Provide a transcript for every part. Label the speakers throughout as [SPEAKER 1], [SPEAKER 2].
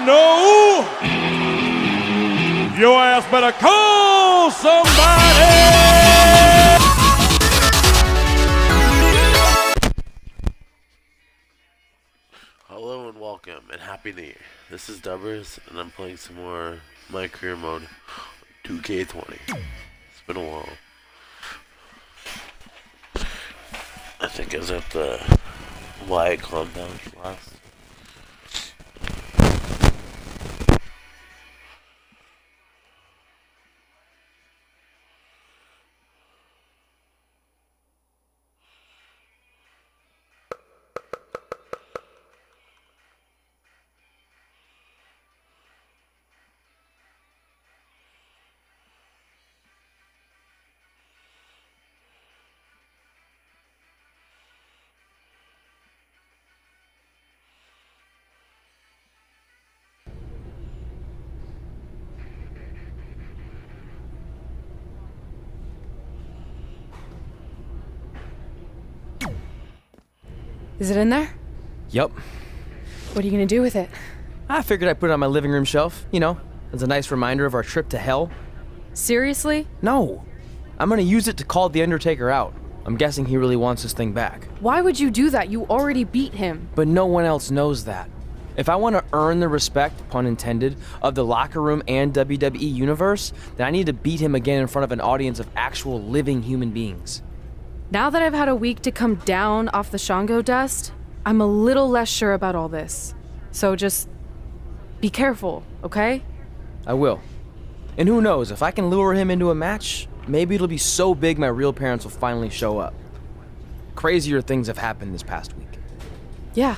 [SPEAKER 1] know, your ass better call somebody.
[SPEAKER 2] Hello and welcome and Happy New Year. This is Dubbers and I'm playing some more My Career Mode 2K20. It's been a while. I think I was at the Y compound last.
[SPEAKER 3] Is it in there?
[SPEAKER 4] Yup.
[SPEAKER 3] What are you gonna do with it?
[SPEAKER 4] I figured I'd put it on my living room shelf, you know, as a nice reminder of our trip to hell.
[SPEAKER 3] Seriously?
[SPEAKER 4] No. I'm gonna use it to call the Undertaker out. I'm guessing he really wants this thing back.
[SPEAKER 3] Why would you do that? You already beat him.
[SPEAKER 4] But no one else knows that. If I want to earn the respect, pun intended, of the locker room and WWE universe, then I need to beat him again in front of an audience of actual living human beings.
[SPEAKER 3] Now that I've had a week to come down off the Shango dust, I'm a little less sure about all this. So just be careful, okay?
[SPEAKER 4] I will. And who knows, if I can lure him into a match, maybe it'll be so big my real parents will finally show up. Crazier things have happened this past week.
[SPEAKER 3] Yeah.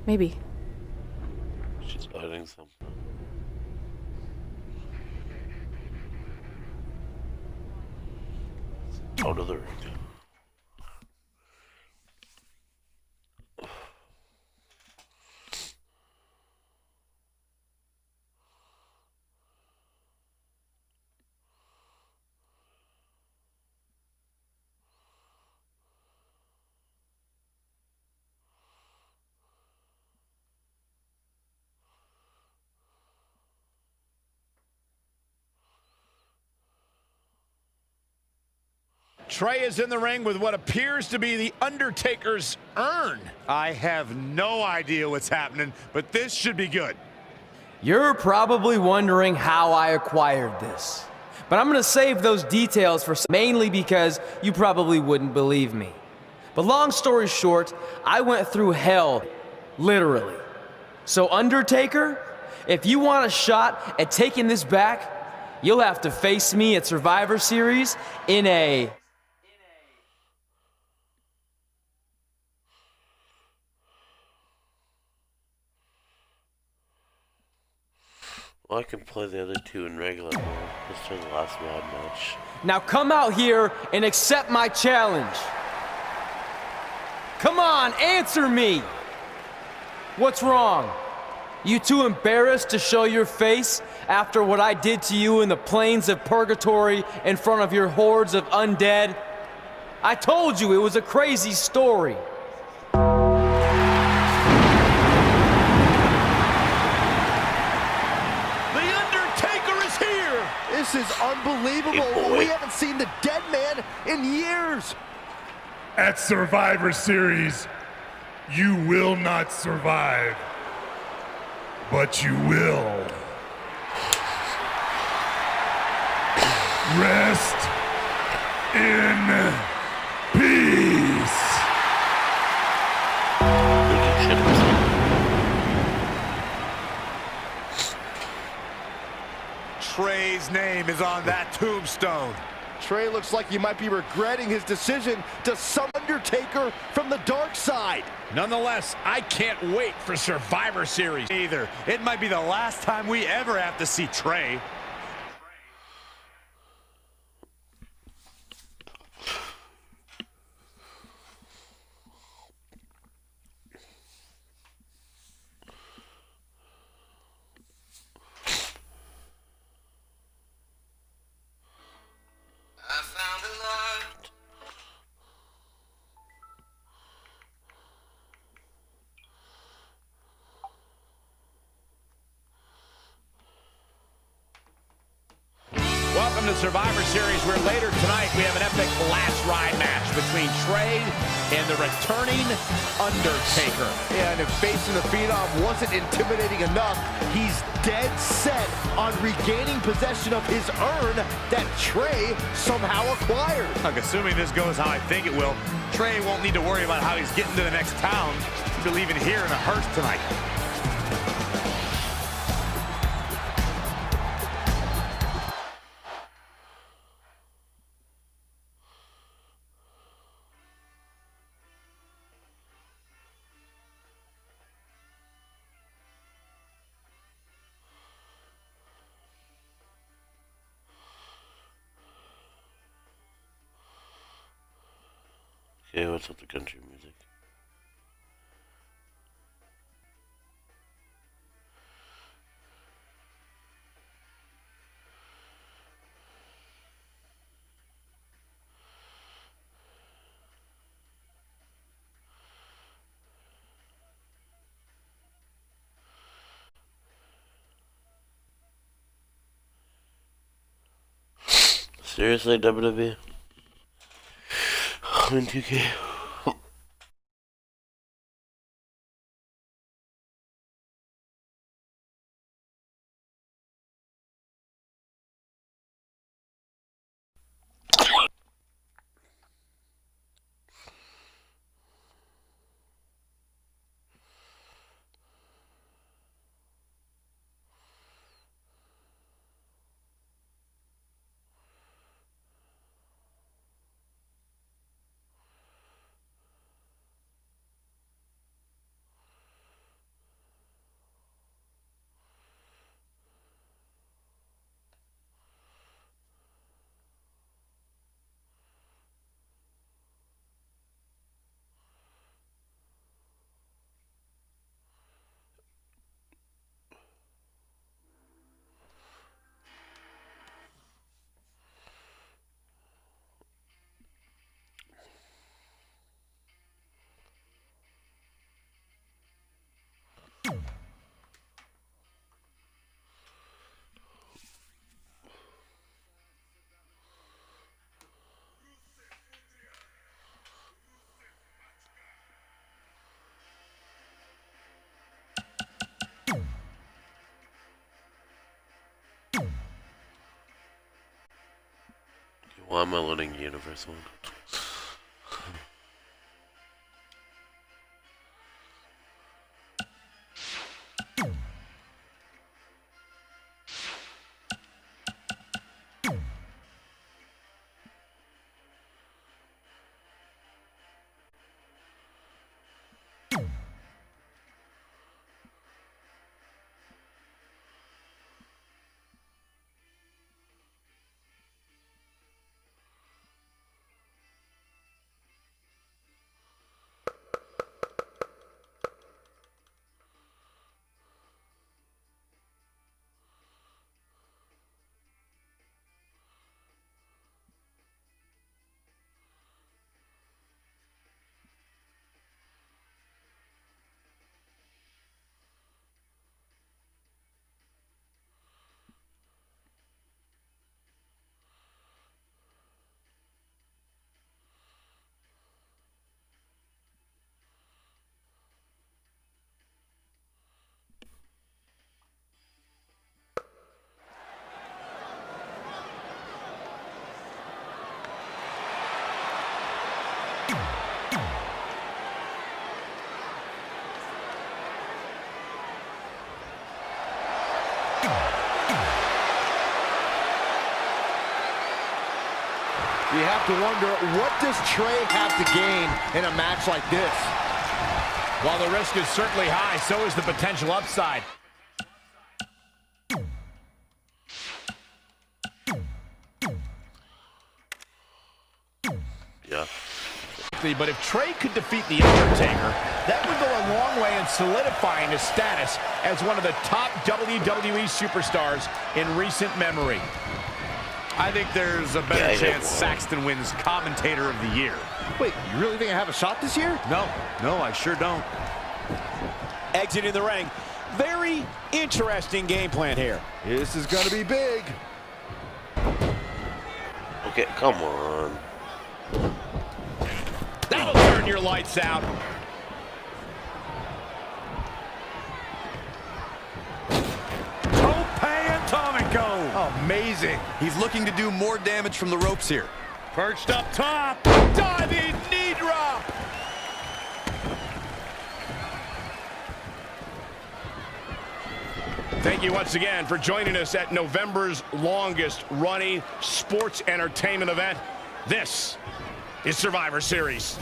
[SPEAKER 3] Maybe.
[SPEAKER 2] She's hiding something. Out of the ring.
[SPEAKER 5] Trey is in the ring with what appears to be the Undertaker's urn. I have no idea what's happening, but this should be good.
[SPEAKER 4] You're probably wondering how I acquired this. But I'm gonna save those details for mainly because you probably wouldn't believe me. But long story short, I went through hell, literally. So Undertaker, if you want a shot at taking this back, you'll have to face me at Survivor Series in a...
[SPEAKER 2] Well, I can play the other two in regular mode. Let's try the last rod match.
[SPEAKER 4] Now come out here and accept my challenge. Come on, answer me. What's wrong? You too embarrassed to show your face after what I did to you in the plains of purgatory in front of your hordes of undead? I told you it was a crazy story.
[SPEAKER 6] This is unbelievable.
[SPEAKER 2] Hey,
[SPEAKER 6] we haven't seen the dead man in years.
[SPEAKER 7] At Survivor Series, you will not survive, but you will rest in peace.
[SPEAKER 5] Trey's name is on that tombstone.
[SPEAKER 6] Trey looks like he might be regretting his decision to summon Undertaker from the dark side.
[SPEAKER 5] Nonetheless, I can't wait for Survivor Series either. It might be the last time we ever have to see Trey. Welcome to Survivor Series, where later tonight we have an epic last ride match between Trey and the returning Undertaker.
[SPEAKER 6] Yeah, and if facing the Phenom wasn't intimidating enough, he's dead set on regaining possession of his urn that Trey somehow acquired.
[SPEAKER 5] Look, assuming this goes how I think it will, Trey won't need to worry about how he's getting to the next town. He'll be leaving here in a hearse tonight.
[SPEAKER 2] Okay, what's up the country music? Seriously, WWE? I'm in 2K. Why am I loading Universe one?
[SPEAKER 6] You have to wonder, what does Trey have to gain in a match like this?
[SPEAKER 5] While the risk is certainly high, so is the potential upside.
[SPEAKER 2] Yeah.
[SPEAKER 5] But if Trey could defeat The Undertaker, that would go a long way in solidifying his status as one of the top WWE superstars in recent memory. I think there's a better chance Saxton wins Commentator of the Year.
[SPEAKER 6] Wait, you really think I have a shot this year?
[SPEAKER 5] No, I sure don't.
[SPEAKER 8] Exiting the ring. Very interesting game plan here.
[SPEAKER 6] This is going to be big.
[SPEAKER 2] Okay, come on.
[SPEAKER 5] That'll turn your lights out.
[SPEAKER 8] Tope Atomico.
[SPEAKER 6] Amazing. He's looking to do more damage from the ropes here.
[SPEAKER 5] Perched up top. Diving knee drop. Thank you once again for joining us at November's longest running sports entertainment event. This is Survivor Series.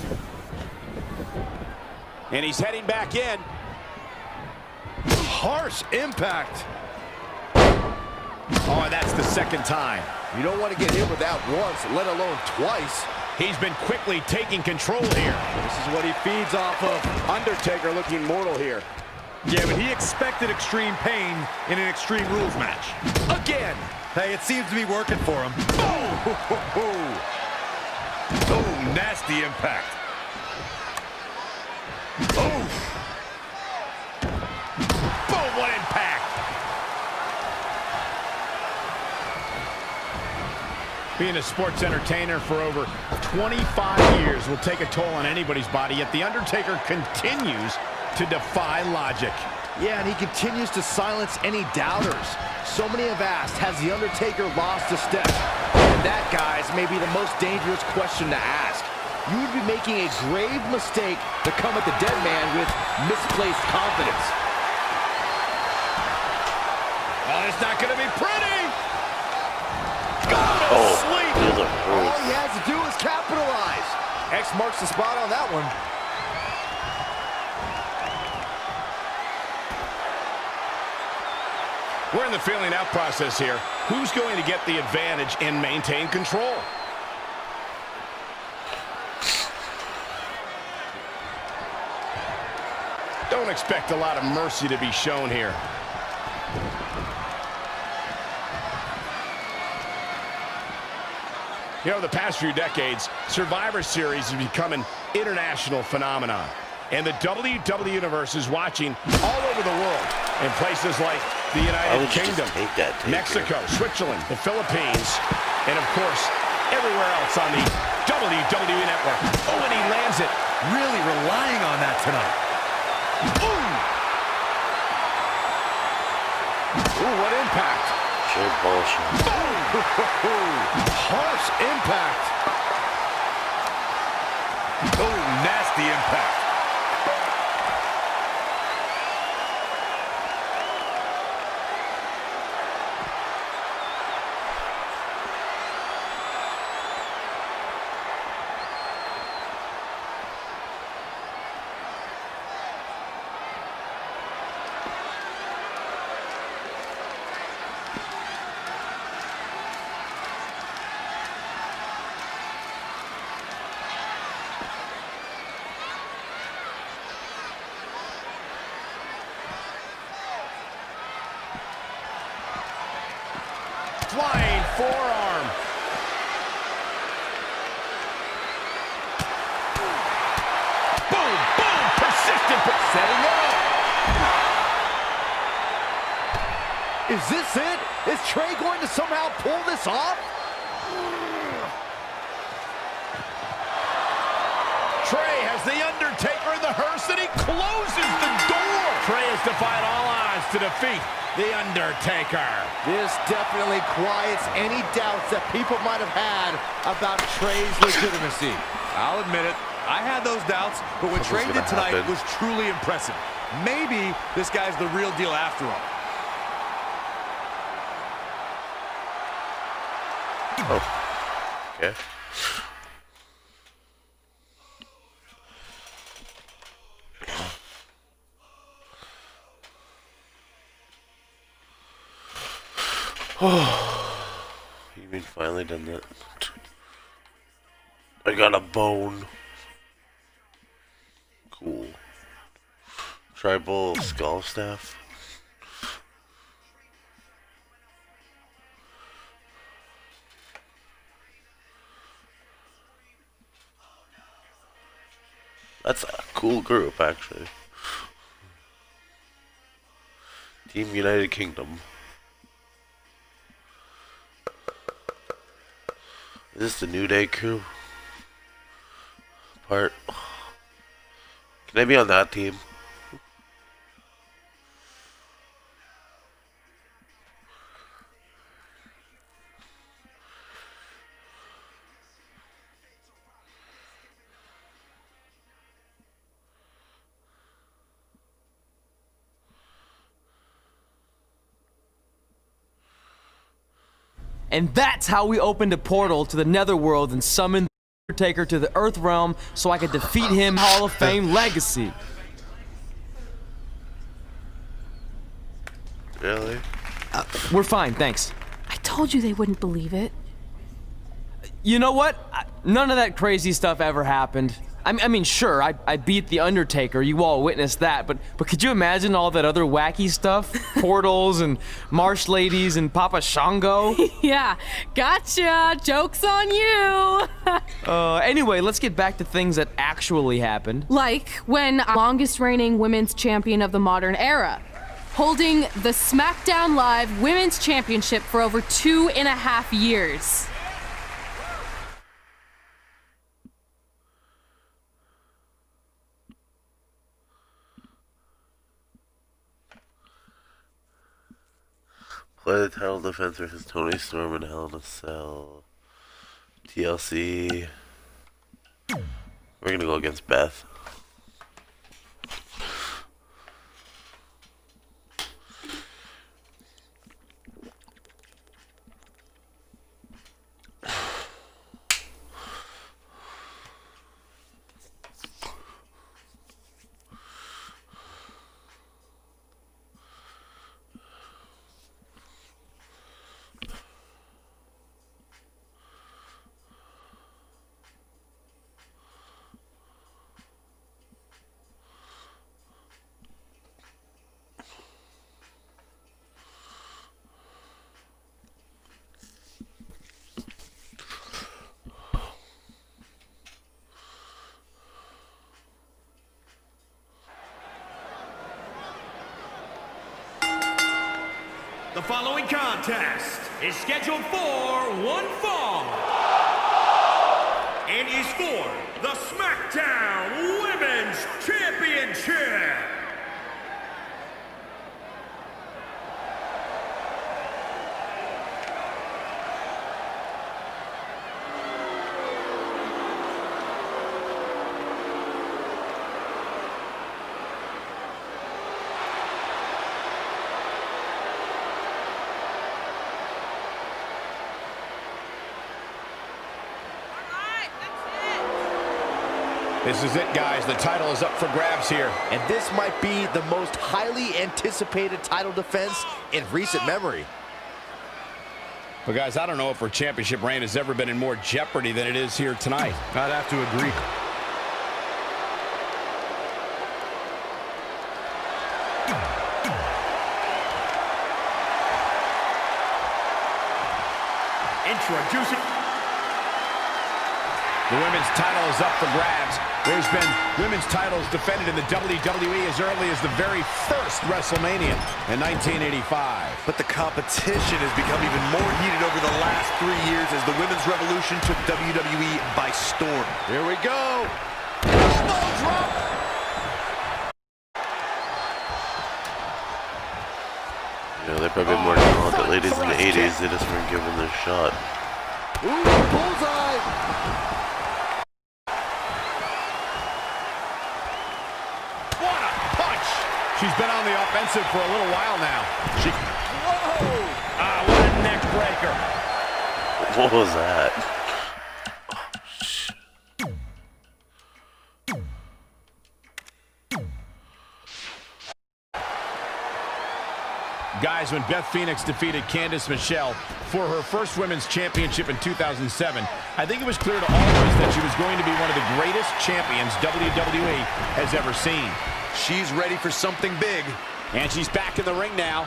[SPEAKER 8] And he's heading back in.
[SPEAKER 6] Harsh impact.
[SPEAKER 5] Oh, and that's the second time.
[SPEAKER 6] You don't want to get hit with that once, let alone twice.
[SPEAKER 5] He's been quickly taking control here.
[SPEAKER 8] This is what he feeds off of. Undertaker looking mortal here.
[SPEAKER 9] Yeah, but he expected extreme pain in an Extreme Rules match.
[SPEAKER 6] Again. Hey, it seems to be working for him.
[SPEAKER 7] Oh, nasty impact.
[SPEAKER 5] Boom, what impact. Being a sports entertainer for over 25 years will take a toll on anybody's body, yet The Undertaker continues to defy logic.
[SPEAKER 6] Yeah, and he continues to silence any doubters. So many have asked, has The Undertaker lost a step? And that, guys, may be the most dangerous question to ask. You would be making a grave mistake to come at the dead man with misplaced confidence.
[SPEAKER 5] Oh, it's not going to be pretty.
[SPEAKER 2] Oh, he's a
[SPEAKER 6] All he
[SPEAKER 2] bruise.
[SPEAKER 6] has to do is capitalize. X marks the spot on that one.
[SPEAKER 5] We're in the feeling out process here. Who's going to get the advantage and maintain control? Don't expect a lot of mercy to be shown here. You know, the past few decades, Survivor Series has become an international phenomenon. And the WWE Universe is watching all over the world in places like the United Kingdom, Mexico, Switzerland, the Philippines, and of course, everywhere else on the WWE Network. Oh, and he lands it.
[SPEAKER 6] Really relying on that tonight. Ooh, what impact.
[SPEAKER 2] Sure bullshit.
[SPEAKER 6] Harsh impact.
[SPEAKER 7] Oh, nasty impact.
[SPEAKER 5] Flying forearm. Boom, boom, persistent.
[SPEAKER 6] Setting up. Is this it? Is Trey going to somehow pull this off?
[SPEAKER 5] Trey has the Undertaker in the hearse, and he closes the door. Trey has defied all odds to defeat the Undertaker.
[SPEAKER 6] This definitely quiets any doubts that people might have had about Trey's legitimacy.
[SPEAKER 9] I'll admit it. I had those doubts, but what Trey did tonight was truly impressive. Maybe this guy's the real deal after all.
[SPEAKER 2] Oh, okay. You mean finally done that? I got a bone. Cool. Tribal skull staff. That's a cool group, actually. Team United Kingdom. Is this the New Day crew? Part. Can I be on that team?
[SPEAKER 4] And that's how we opened a portal to the Netherworld and summoned the Undertaker to the Earth Realm so I could defeat him. Hall of Fame legacy.
[SPEAKER 2] Really?
[SPEAKER 4] We're fine, thanks.
[SPEAKER 3] I told you they wouldn't believe it.
[SPEAKER 4] You know what? None of that crazy stuff ever happened. I mean, sure, I beat the Undertaker. You all witnessed that, but could you imagine all that other wacky stuff? Portals and marsh ladies and Papa Shango?
[SPEAKER 3] Yeah, gotcha. Joke's on you.
[SPEAKER 4] Anyway, let's get back to things that actually happened.
[SPEAKER 3] Like when longest reigning women's champion of the modern era, holding the SmackDown Live Women's Championship for over 2.5 years.
[SPEAKER 2] Play the title defense versus Tony Storm in Hell in a Cell. TLC. We're gonna go against Beth.
[SPEAKER 1] The following contest is scheduled for one fall and is for the SmackDown Women's Championship.
[SPEAKER 5] This is it, guys. The title is up for grabs here.
[SPEAKER 6] And this might be the most highly anticipated title defense in recent memory.
[SPEAKER 5] But guys, I don't know if her championship reign has ever been in more jeopardy than it is here tonight.
[SPEAKER 9] I'd have to agree.
[SPEAKER 1] Introducing
[SPEAKER 5] The women's title is up for grabs. There's been women's titles defended in the WWE as early as the very first WrestleMania in 1985.
[SPEAKER 6] But the competition has become even more heated over the last 3 years as the women's revolution took WWE by storm. Here we go. Elbow drop.
[SPEAKER 2] You know, they're probably more talented ladies in the 80s. They just weren't given their shot.
[SPEAKER 6] Ooh, bullseye.
[SPEAKER 5] She's been on the offensive for a little while now.
[SPEAKER 6] Whoa!
[SPEAKER 5] Ah, what a neck breaker.
[SPEAKER 2] What was that?
[SPEAKER 5] Guys, when Beth Phoenix defeated Candice Michelle for her first women's championship in 2007, I think it was clear to all of us that she was going to be one of the greatest champions WWE has ever seen.
[SPEAKER 6] She's ready for something big.
[SPEAKER 5] And she's back in the ring now.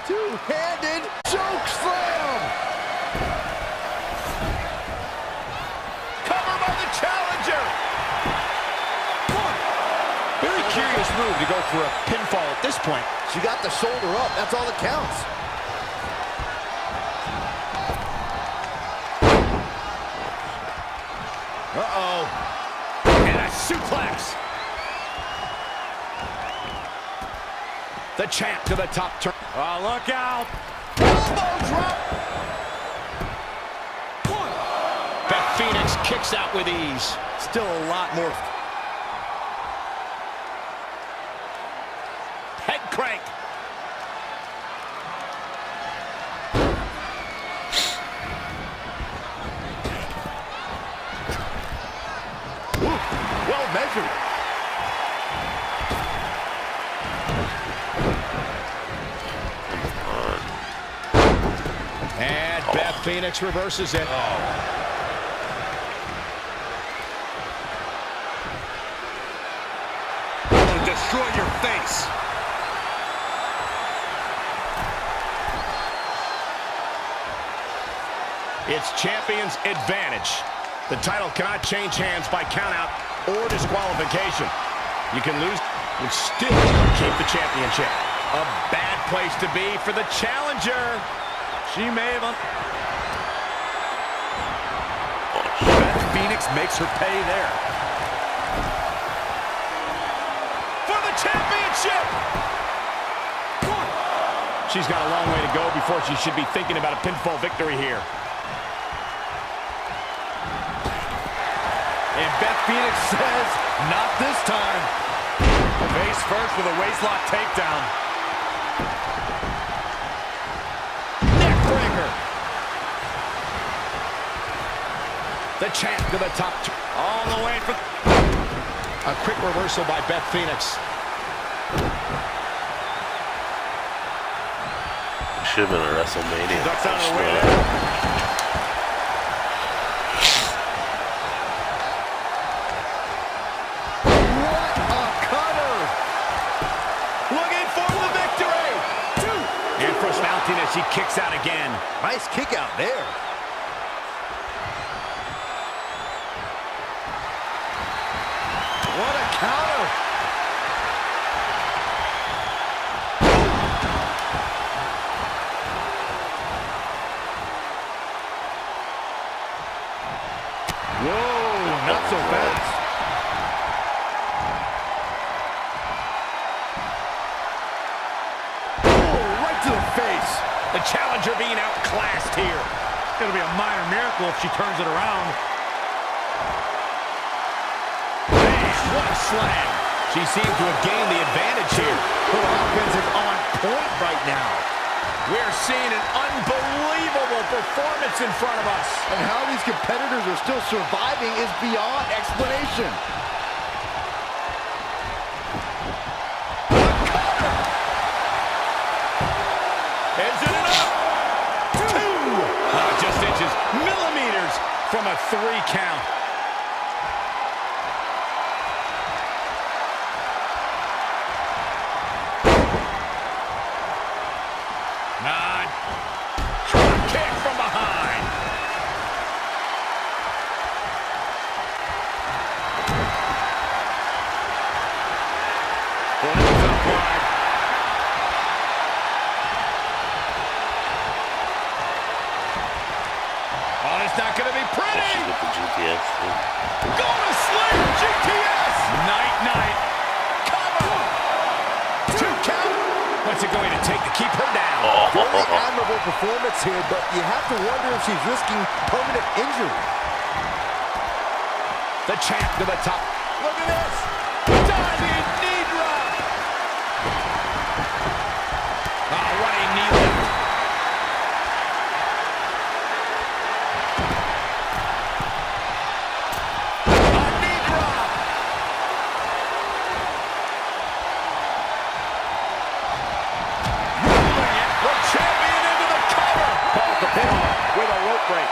[SPEAKER 6] Two-handed choke slam.
[SPEAKER 5] Cover by the challenger. Very curious move to go for a pinfall at this point.
[SPEAKER 6] She got the shoulder up. That's all that counts.
[SPEAKER 5] Uh-oh. And a suplex. The champ to the top turn.
[SPEAKER 9] Oh, look out.
[SPEAKER 5] Elbow drop. Beth Phoenix kicks out with ease.
[SPEAKER 9] Still a lot more.
[SPEAKER 5] Head crank.
[SPEAKER 6] Well measured.
[SPEAKER 5] And Beth Phoenix reverses it.
[SPEAKER 7] It'll destroy your face.
[SPEAKER 5] It's champion's advantage. The title cannot change hands by countout or disqualification. You can lose and still keep the championship. A bad place to be for the challenger.
[SPEAKER 9] She may have... Beth Phoenix makes her pay there.
[SPEAKER 5] For the championship! She's got a long way to go before she should be thinking about a pinfall victory here.
[SPEAKER 9] And Beth Phoenix says, not this time. Face first with a waistlock takedown.
[SPEAKER 5] Neckbreaker. The champ to the top.
[SPEAKER 9] All the way from...
[SPEAKER 5] A quick reversal by Beth Phoenix.
[SPEAKER 2] Should have been a WrestleMania.
[SPEAKER 9] Ducks out of the way there.
[SPEAKER 5] As he kicks out again.
[SPEAKER 6] Nice kick out there.
[SPEAKER 9] What a counter. Whoa, not so fast. Oh, right to the face.
[SPEAKER 5] The challenger being outclassed here.
[SPEAKER 9] It'll be a minor miracle if she turns it around.
[SPEAKER 5] Man, what a slam. She seems to have gained the advantage here.
[SPEAKER 6] Her offense is on point right now.
[SPEAKER 5] We're seeing an unbelievable performance in front of us.
[SPEAKER 6] And how these competitors are still surviving is beyond explanation.
[SPEAKER 5] Is it enough? Two! Just inches, millimeters from a 3 count. Drop kick from behind. Oh, it's not going to be pretty.
[SPEAKER 2] With the GTS thing.
[SPEAKER 5] Go to sleep, GTS. Night. Cover. 2 count. What's it going to take to keep her down?
[SPEAKER 6] Very admirable performance here, but you have to wonder if she's risking permanent injury.
[SPEAKER 5] The champ to the top. Look at this. Diving knee drop. Running knee lift. A knee drop. Rolling it. The champion into the cover. Calls the pin with a rope break.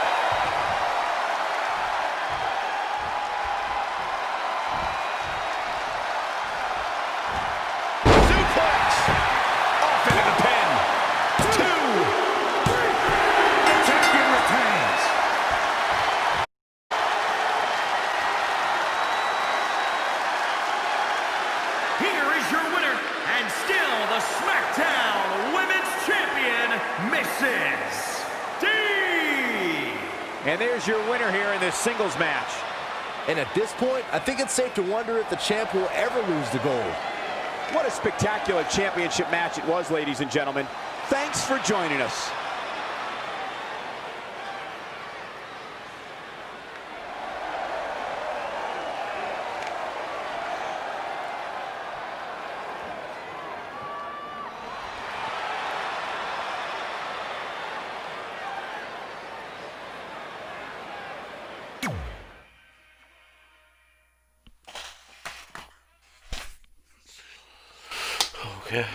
[SPEAKER 1] still the SmackDown Women's Champion, Mrs. D.
[SPEAKER 5] And there's your winner here in this singles match.
[SPEAKER 6] And at this point, I think it's safe to wonder if the champ will ever lose the gold.
[SPEAKER 5] What a spectacular championship match it was, ladies and gentlemen. Thanks for joining us.
[SPEAKER 2] Okay.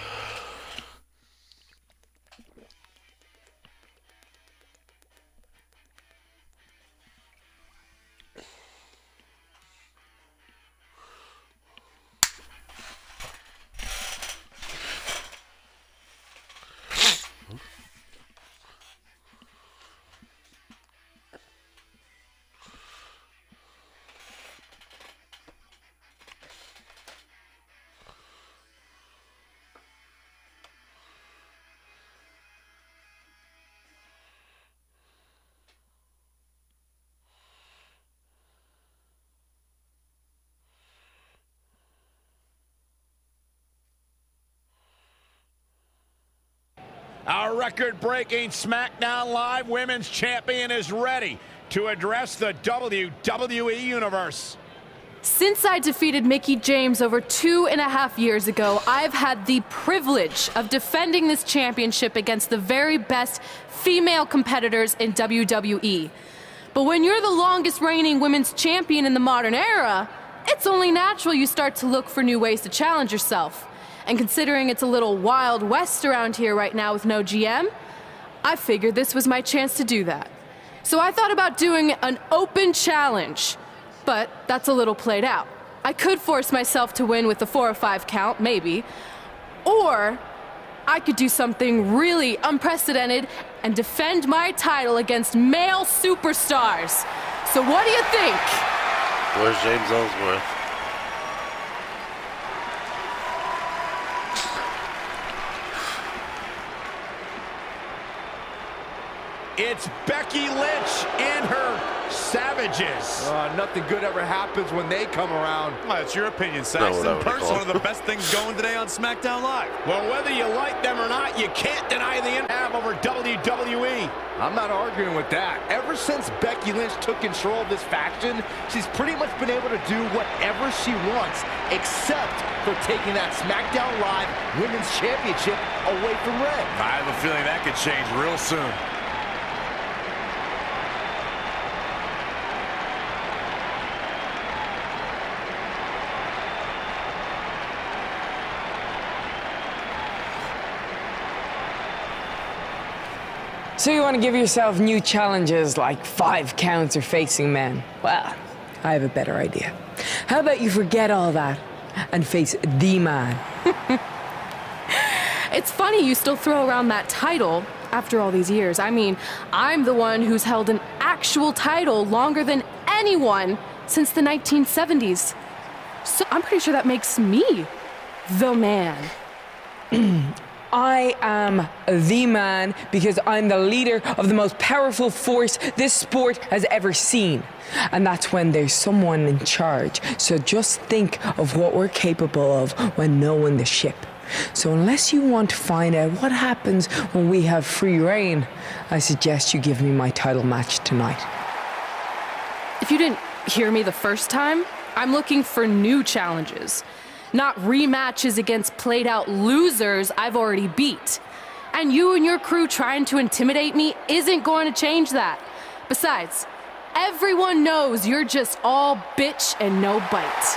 [SPEAKER 5] Our record-breaking SmackDown Live Women's Champion is ready to address the WWE Universe.
[SPEAKER 3] Since I defeated Mickie James over 2.5 years ago, I've had the privilege of defending this championship against the very best female competitors in WWE. But when you're the longest reigning women's champion in the modern era, it's only natural you start to look for new ways to challenge yourself. And considering it's a little Wild West around here right now with no GM, I figured this was my chance to do that. So I thought about doing an open challenge, but that's a little played out. I could force myself to win with the 4 or 5 count, maybe, or I could do something really unprecedented and defend my title against male superstars. So what do you think?
[SPEAKER 2] Where's James Ellsworth?
[SPEAKER 5] It's Becky Lynch and her Savages.
[SPEAKER 6] Nothing good ever happens when they come around.
[SPEAKER 9] Well, that's your opinion, Saxton.
[SPEAKER 2] No,
[SPEAKER 9] Personally, one of the best things going today on SmackDown Live.
[SPEAKER 5] Well, whether you like them or not, you can't deny the impact over WWE.
[SPEAKER 6] I'm not arguing with that. Ever since Becky Lynch took control of this faction, she's pretty much been able to do whatever she wants, except for taking that SmackDown Live Women's Championship away from Red.
[SPEAKER 9] I have a feeling that could change real soon.
[SPEAKER 10] So you want to give yourself new challenges like 5 counts or facing men? Well, I have a better idea. How about you forget all that and face the man?
[SPEAKER 3] It's funny you still throw around that title after all these years. I mean, I'm the one who's held an actual title longer than anyone since the 1970s. So I'm pretty sure that makes me the man.
[SPEAKER 10] I am the man because I'm the leader of the most powerful force this sport has ever seen. And that's when there's someone in charge. So just think of what we're capable of when knowing the ship. So unless you want to find out what happens when we have free reign, I suggest you give me my title match tonight.
[SPEAKER 3] If you didn't hear me the first time, I'm looking for new challenges. Not rematches against played-out losers I've already beat. And you and your crew trying to intimidate me isn't going to change that. Besides, everyone knows you're just all bitch and no bite.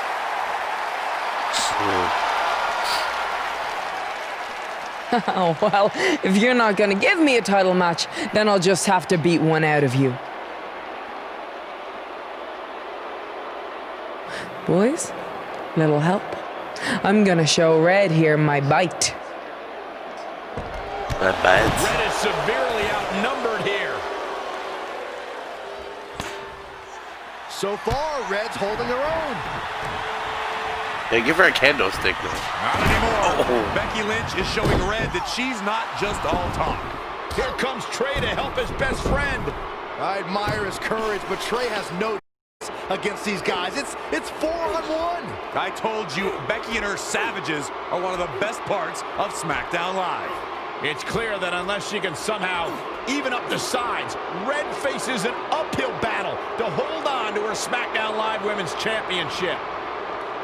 [SPEAKER 10] Oh, well, if you're not gonna give me a title match, then I'll just have to beat one out of you. Boys, little help? I'm gonna show Red here my bite.
[SPEAKER 2] That bite.
[SPEAKER 5] Red is severely outnumbered here.
[SPEAKER 6] So far, Red's holding her own.
[SPEAKER 2] Yeah, give her a candlestick though.
[SPEAKER 9] Not anymore. Becky Lynch is showing Red that she's not just all talk.
[SPEAKER 5] Here comes Trey to help his best friend.
[SPEAKER 6] I admire his courage, but Trey has no against these guys. It's 4-on-1.
[SPEAKER 9] I told you, Becky and her savages are one of the best parts of SmackDown Live.
[SPEAKER 5] It's clear that unless she can somehow even up the sides, Red faces an uphill battle to hold on to her SmackDown Live Women's Championship.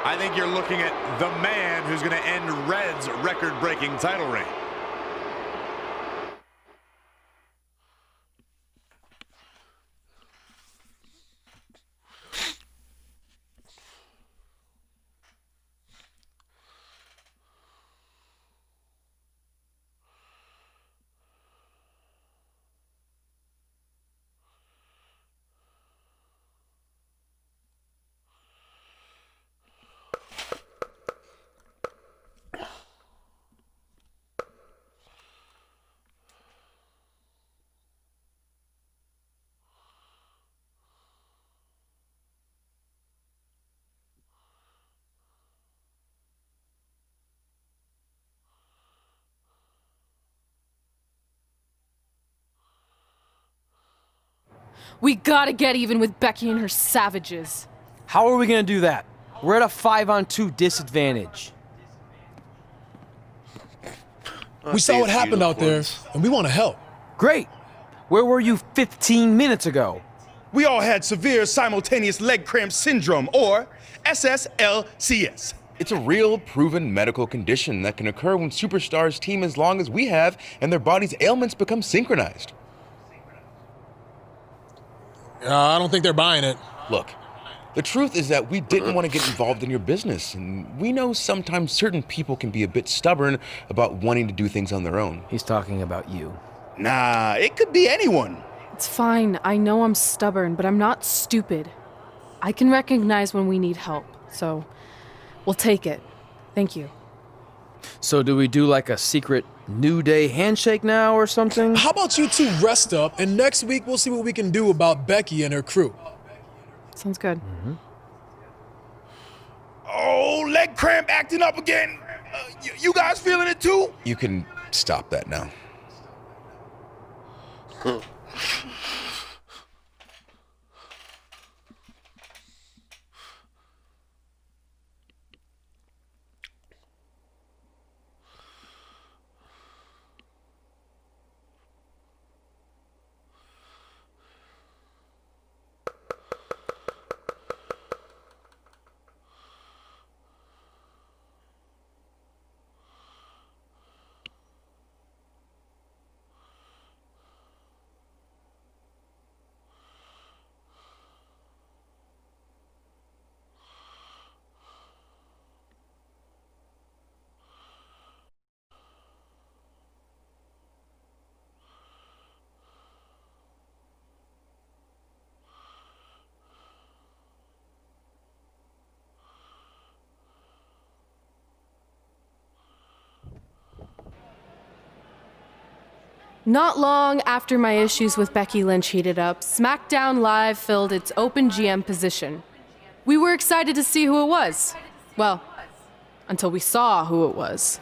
[SPEAKER 9] I think you're looking at the man who's going to end Red's record-breaking title reign.
[SPEAKER 3] We gotta get even with Becky and her savages.
[SPEAKER 4] How are we gonna do that? We're at a 5-on-2 disadvantage.
[SPEAKER 11] We saw what happened out there, and we want to help.
[SPEAKER 4] Great. Where were you 15 minutes ago?
[SPEAKER 12] We all had severe simultaneous leg cramp syndrome, or SSLCS.
[SPEAKER 13] It's a real, proven medical condition that can occur when superstars team as long as we have and their body's ailments become synchronized.
[SPEAKER 11] I don't think they're buying it.
[SPEAKER 13] Look, the truth is that we didn't want to get involved in your business, and we know sometimes certain people can be a bit stubborn about wanting to do things on their own.
[SPEAKER 4] He's talking about you.
[SPEAKER 12] Nah, it could be anyone.
[SPEAKER 3] It's fine. I know I'm stubborn, but I'm not stupid. I can recognize when we need help, so we'll take it. Thank you.
[SPEAKER 4] So do we do like a secret New Day handshake now or something?
[SPEAKER 11] How about you two rest up, and next week we'll see what we can do about Becky and her crew.
[SPEAKER 3] Sounds good.
[SPEAKER 12] Oh, leg cramp acting up again. You guys feeling it too?
[SPEAKER 13] You can stop that now.
[SPEAKER 3] Not long after my issues with Becky Lynch heated up, SmackDown Live filled its open GM position. We were excited to see who it was. Well, until we saw who it was.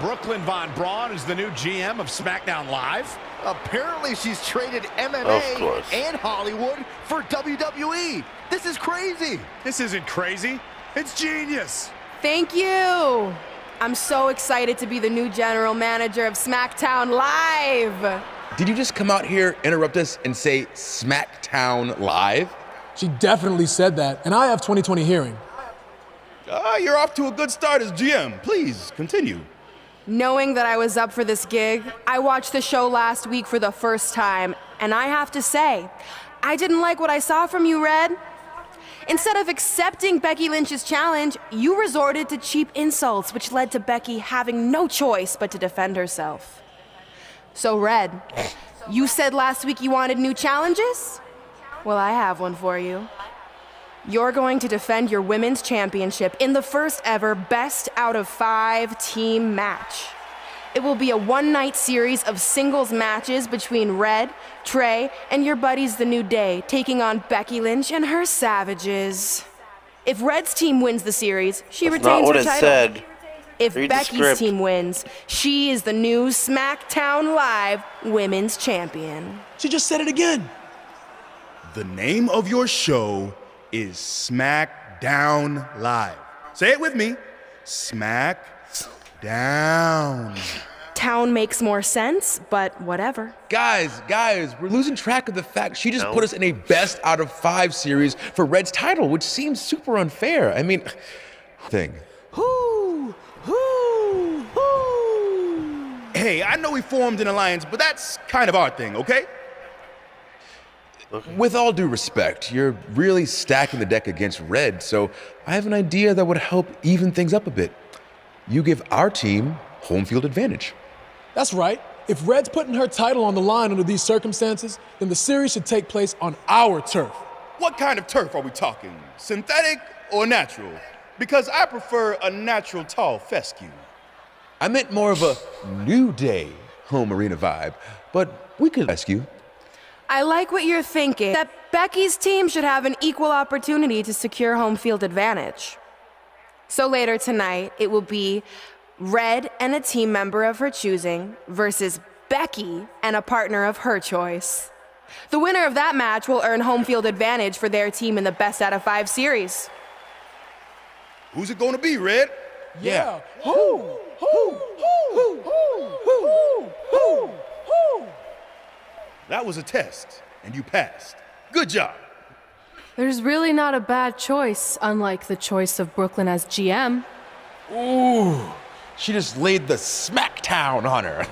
[SPEAKER 5] Brooklyn Von Braun is the new GM of SmackDown Live.
[SPEAKER 6] Apparently she's traded MMA and Hollywood for WWE. This is crazy.
[SPEAKER 9] This isn't crazy. It's genius.
[SPEAKER 14] Thank you. I'm so excited to be the new general manager of SmackDown Live.
[SPEAKER 13] Did you just come out here, interrupt us, and say SmackDown Live?
[SPEAKER 11] She definitely said that, and I have 20/20 hearing.
[SPEAKER 12] You're off to a good start as GM. Please, continue.
[SPEAKER 14] Knowing that I was up for this gig, I watched the show last week for the first time, and I have to say, I didn't like what I saw from you, Red. Instead of accepting Becky Lynch's challenge, you resorted to cheap insults, which led to Becky having no choice but to defend herself. So, Red, you said last week you wanted new challenges? Well, I have one for you. You're going to defend your women's championship in the first ever best out of 5 team match. It will be a one-night series of singles matches between Red, Trey, and your buddies The New Day, taking on Becky Lynch and her Savages. If Red's team wins the series, she retains her title.
[SPEAKER 2] Not what it said.
[SPEAKER 14] If
[SPEAKER 2] Read the
[SPEAKER 14] Becky's
[SPEAKER 2] script.
[SPEAKER 14] team wins, she is the new SmackDown Live Women's Champion.
[SPEAKER 11] She just said it again.
[SPEAKER 12] The name of your show is SmackDown Live. Say it with me. SmackDown.
[SPEAKER 14] Town makes more sense, but whatever.
[SPEAKER 13] Guys, we're losing track of the fact she just put us in a best out of 5 series for Red's title, which seems super unfair. I mean,
[SPEAKER 12] Hey, I know we formed an alliance, but that's kind of our thing, okay?
[SPEAKER 13] With all due respect, you're really stacking the deck against Red, so I have an idea that would help even things up a bit. You give our team home field advantage.
[SPEAKER 11] That's right. If Red's putting her title on the line under these circumstances, then the series should take place on our turf.
[SPEAKER 12] What kind of turf are we talking? Synthetic or natural? Because I prefer a natural tall fescue.
[SPEAKER 13] I meant more of a New Day home arena vibe, but we could rescue.
[SPEAKER 14] I like what you're thinking, that Becky's team should have an equal opportunity to secure home field advantage. So later tonight, it will be Red and a team member of her choosing versus Becky and a partner of her choice. The winner of that match will earn home field advantage for their team in the best out of 5 series.
[SPEAKER 12] Who's it gonna be, Red?
[SPEAKER 11] Yeah.
[SPEAKER 12] That was a test, and you passed. Good job.
[SPEAKER 3] There's really not a bad choice, unlike the choice of Brooklyn as GM.
[SPEAKER 13] Ooh, she just laid the smackdown on her.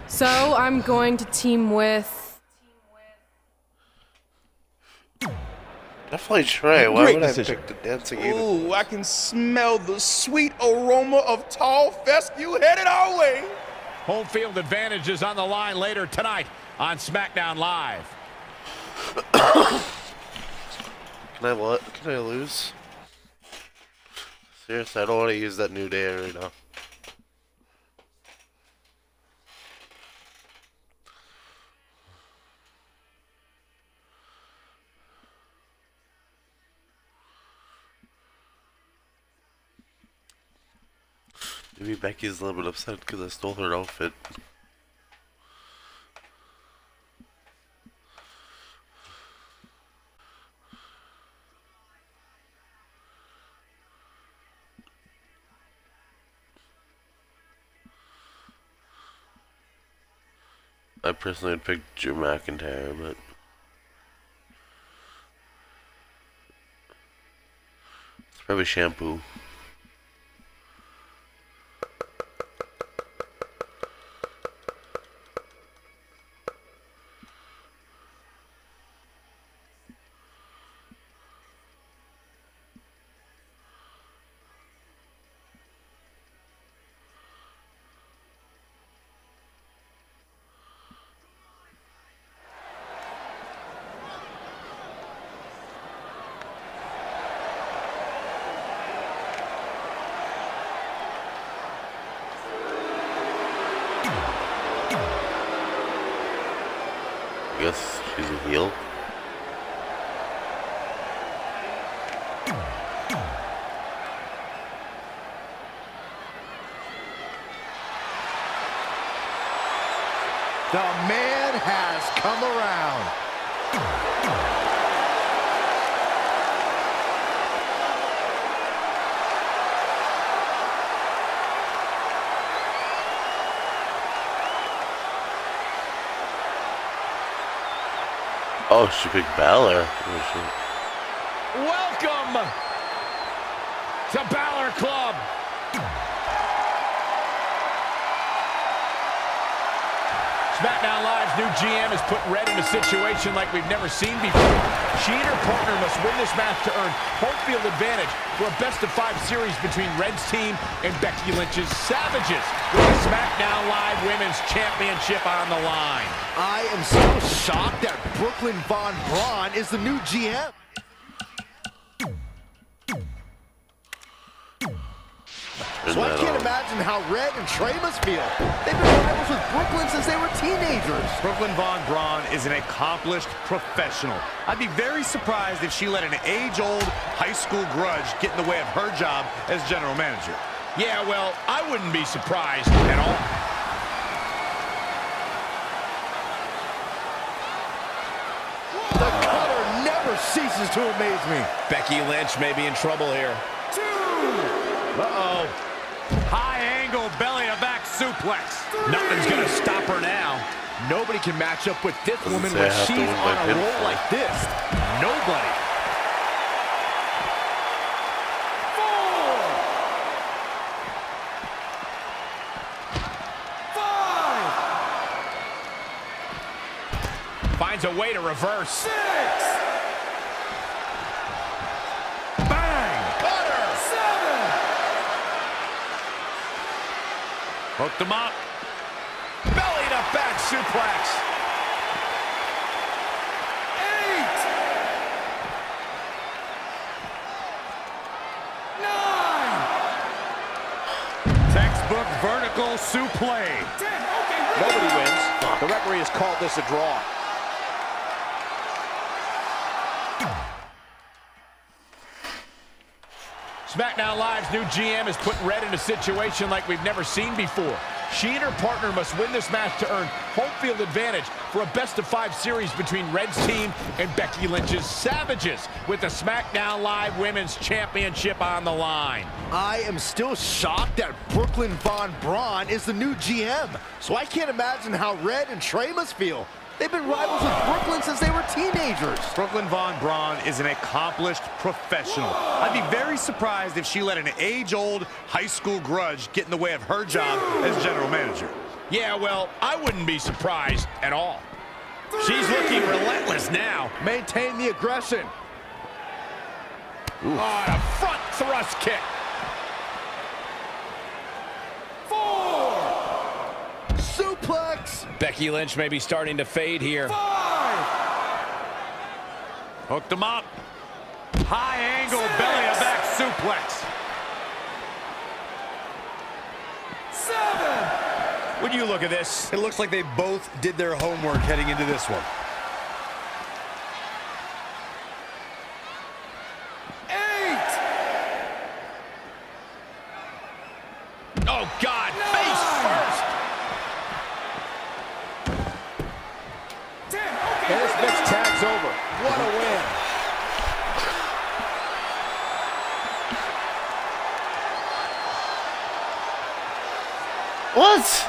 [SPEAKER 3] So I'm going to team with...
[SPEAKER 2] Definitely Trey. Why
[SPEAKER 13] Great
[SPEAKER 2] would
[SPEAKER 13] decision.
[SPEAKER 2] I pick the dancing unicorn?
[SPEAKER 12] Ooh, I can smell the sweet aroma of tall fescue headed our way.
[SPEAKER 5] Home field advantage is on the line later tonight on SmackDown Live.
[SPEAKER 2] Can I lose? Seriously, I don't want to use that New Day right now. Maybe Becky's a little bit upset because I stole her outfit. I personally would pick Drew McIntyre, but it's probably shampoo. I guess she's a heel.
[SPEAKER 6] The man has come around.
[SPEAKER 2] Oh, she picked Balor.
[SPEAKER 5] Welcome to Balor Club. SmackDown Live's new GM has put Red in a situation like we've never seen before. She and her partner must win this match to earn home field advantage for a best-of-5 series between Red's team and Becky Lynch's Savages, with the SmackDown Live Women's Championship on the line.
[SPEAKER 6] I am so shocked that Brooklyn Von Braun is the new GM. So I can't imagine how Red and Trey must feel. They've been rivals with Brooklyn since they were teenagers.
[SPEAKER 9] Brooklyn Von Braun is an accomplished professional. I'd be very surprised if she let an age-old high school grudge get in the way of her job as general manager.
[SPEAKER 5] Yeah, well, I wouldn't be surprised at all.
[SPEAKER 6] The cutter never ceases to amaze me.
[SPEAKER 5] Becky Lynch may be in trouble here. Uh-oh.
[SPEAKER 9] High angle belly-to-back suplex.
[SPEAKER 5] Nothing's going to stop her now.
[SPEAKER 6] Nobody can match up with this woman when she's on a roll like this.
[SPEAKER 5] Nobody.
[SPEAKER 1] 4, 5.
[SPEAKER 5] Finds a way to reverse.
[SPEAKER 1] 6. Bang.
[SPEAKER 5] Cutter.
[SPEAKER 1] 7.
[SPEAKER 9] Hooked him up.
[SPEAKER 5] Belly to back suplex.
[SPEAKER 1] 8. 9.
[SPEAKER 9] Textbook vertical suplex.
[SPEAKER 1] 10. Okay,
[SPEAKER 8] Nobody wins. The referee has called this a draw.
[SPEAKER 5] SmackDown Live's new GM is putting Red in a situation like we've never seen before. She and her partner must win this match to earn home field advantage for a best-of-5 series between Red's team and Becky Lynch's Savages with the SmackDown Live Women's Championship on the line.
[SPEAKER 6] I am still shocked that Brooklyn Von Braun is the new GM. So I can't imagine how Red and Trey must feel. They've been rivals with Brooklyn since they were teenagers.
[SPEAKER 9] Brooklyn Von Braun is an accomplished professional. I'd be very surprised if she let an age-old high school grudge get in the way of her job as general manager.
[SPEAKER 5] Yeah, well, I wouldn't be surprised at all. She's looking relentless now.
[SPEAKER 6] Maintain the aggression.
[SPEAKER 5] Oh, and a front thrust kick.
[SPEAKER 1] 4.
[SPEAKER 6] Suplex.
[SPEAKER 5] Becky Lynch may be starting to fade here.
[SPEAKER 1] 5.
[SPEAKER 9] Hooked him up. High angle belly-to-back suplex.
[SPEAKER 1] 7.
[SPEAKER 5] When you look at this,
[SPEAKER 9] It looks like they both did their homework heading into this one.
[SPEAKER 1] 8.
[SPEAKER 5] oh God, face first.
[SPEAKER 1] 10.
[SPEAKER 8] And
[SPEAKER 1] Okay,
[SPEAKER 8] this next tag's over. What a win.
[SPEAKER 2] What?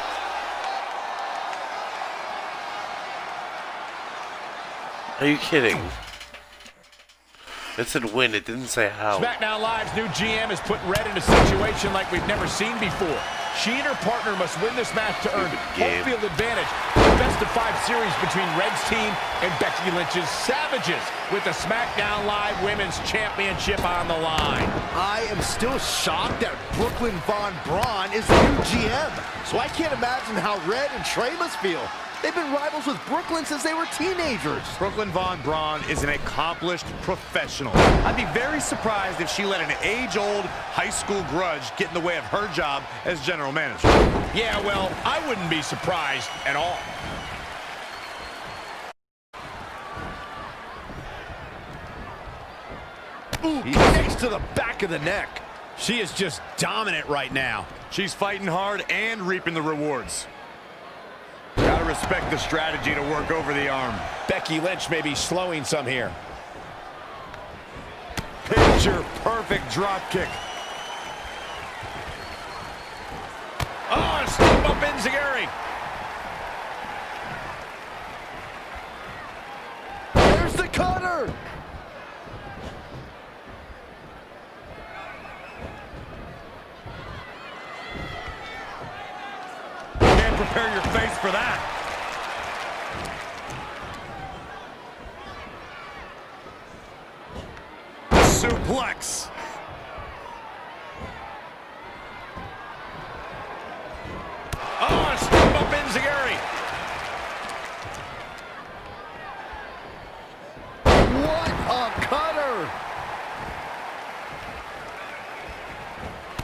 [SPEAKER 2] Are you kidding? It said win, it didn't say how.
[SPEAKER 5] SmackDown Live's new GM is putting Red in a situation like we've never seen before. She and her partner must win this match to earn home field advantage for the best-of-5 series between Red's team and Becky Lynch's Savages with the SmackDown Live Women's Championship on the line.
[SPEAKER 6] I am still shocked that Brooklyn Von Braun is the new GM. So I can't imagine how Red and Trey must feel. They've been rivals with Brooklyn since they were teenagers.
[SPEAKER 9] Brooklyn Von Braun is an accomplished professional. I'd be very surprised if she let an age-old high school grudge get in the way of her job as general manager.
[SPEAKER 5] Yeah, well, I wouldn't be surprised at all.
[SPEAKER 6] Ooh, kicks to the back of the neck.
[SPEAKER 5] She is just dominant right now.
[SPEAKER 9] She's fighting hard and reaping the rewards. Gotta respect the strategy to work over the arm.
[SPEAKER 5] Becky Lynch may be slowing some here.
[SPEAKER 9] Picture perfect drop kick.
[SPEAKER 5] Oh, and step up Enziguri.
[SPEAKER 6] There's the cutter.
[SPEAKER 9] Can't prepare your face for that. Suplex.
[SPEAKER 5] Oh, and step up Enziguri.
[SPEAKER 6] What a cutter.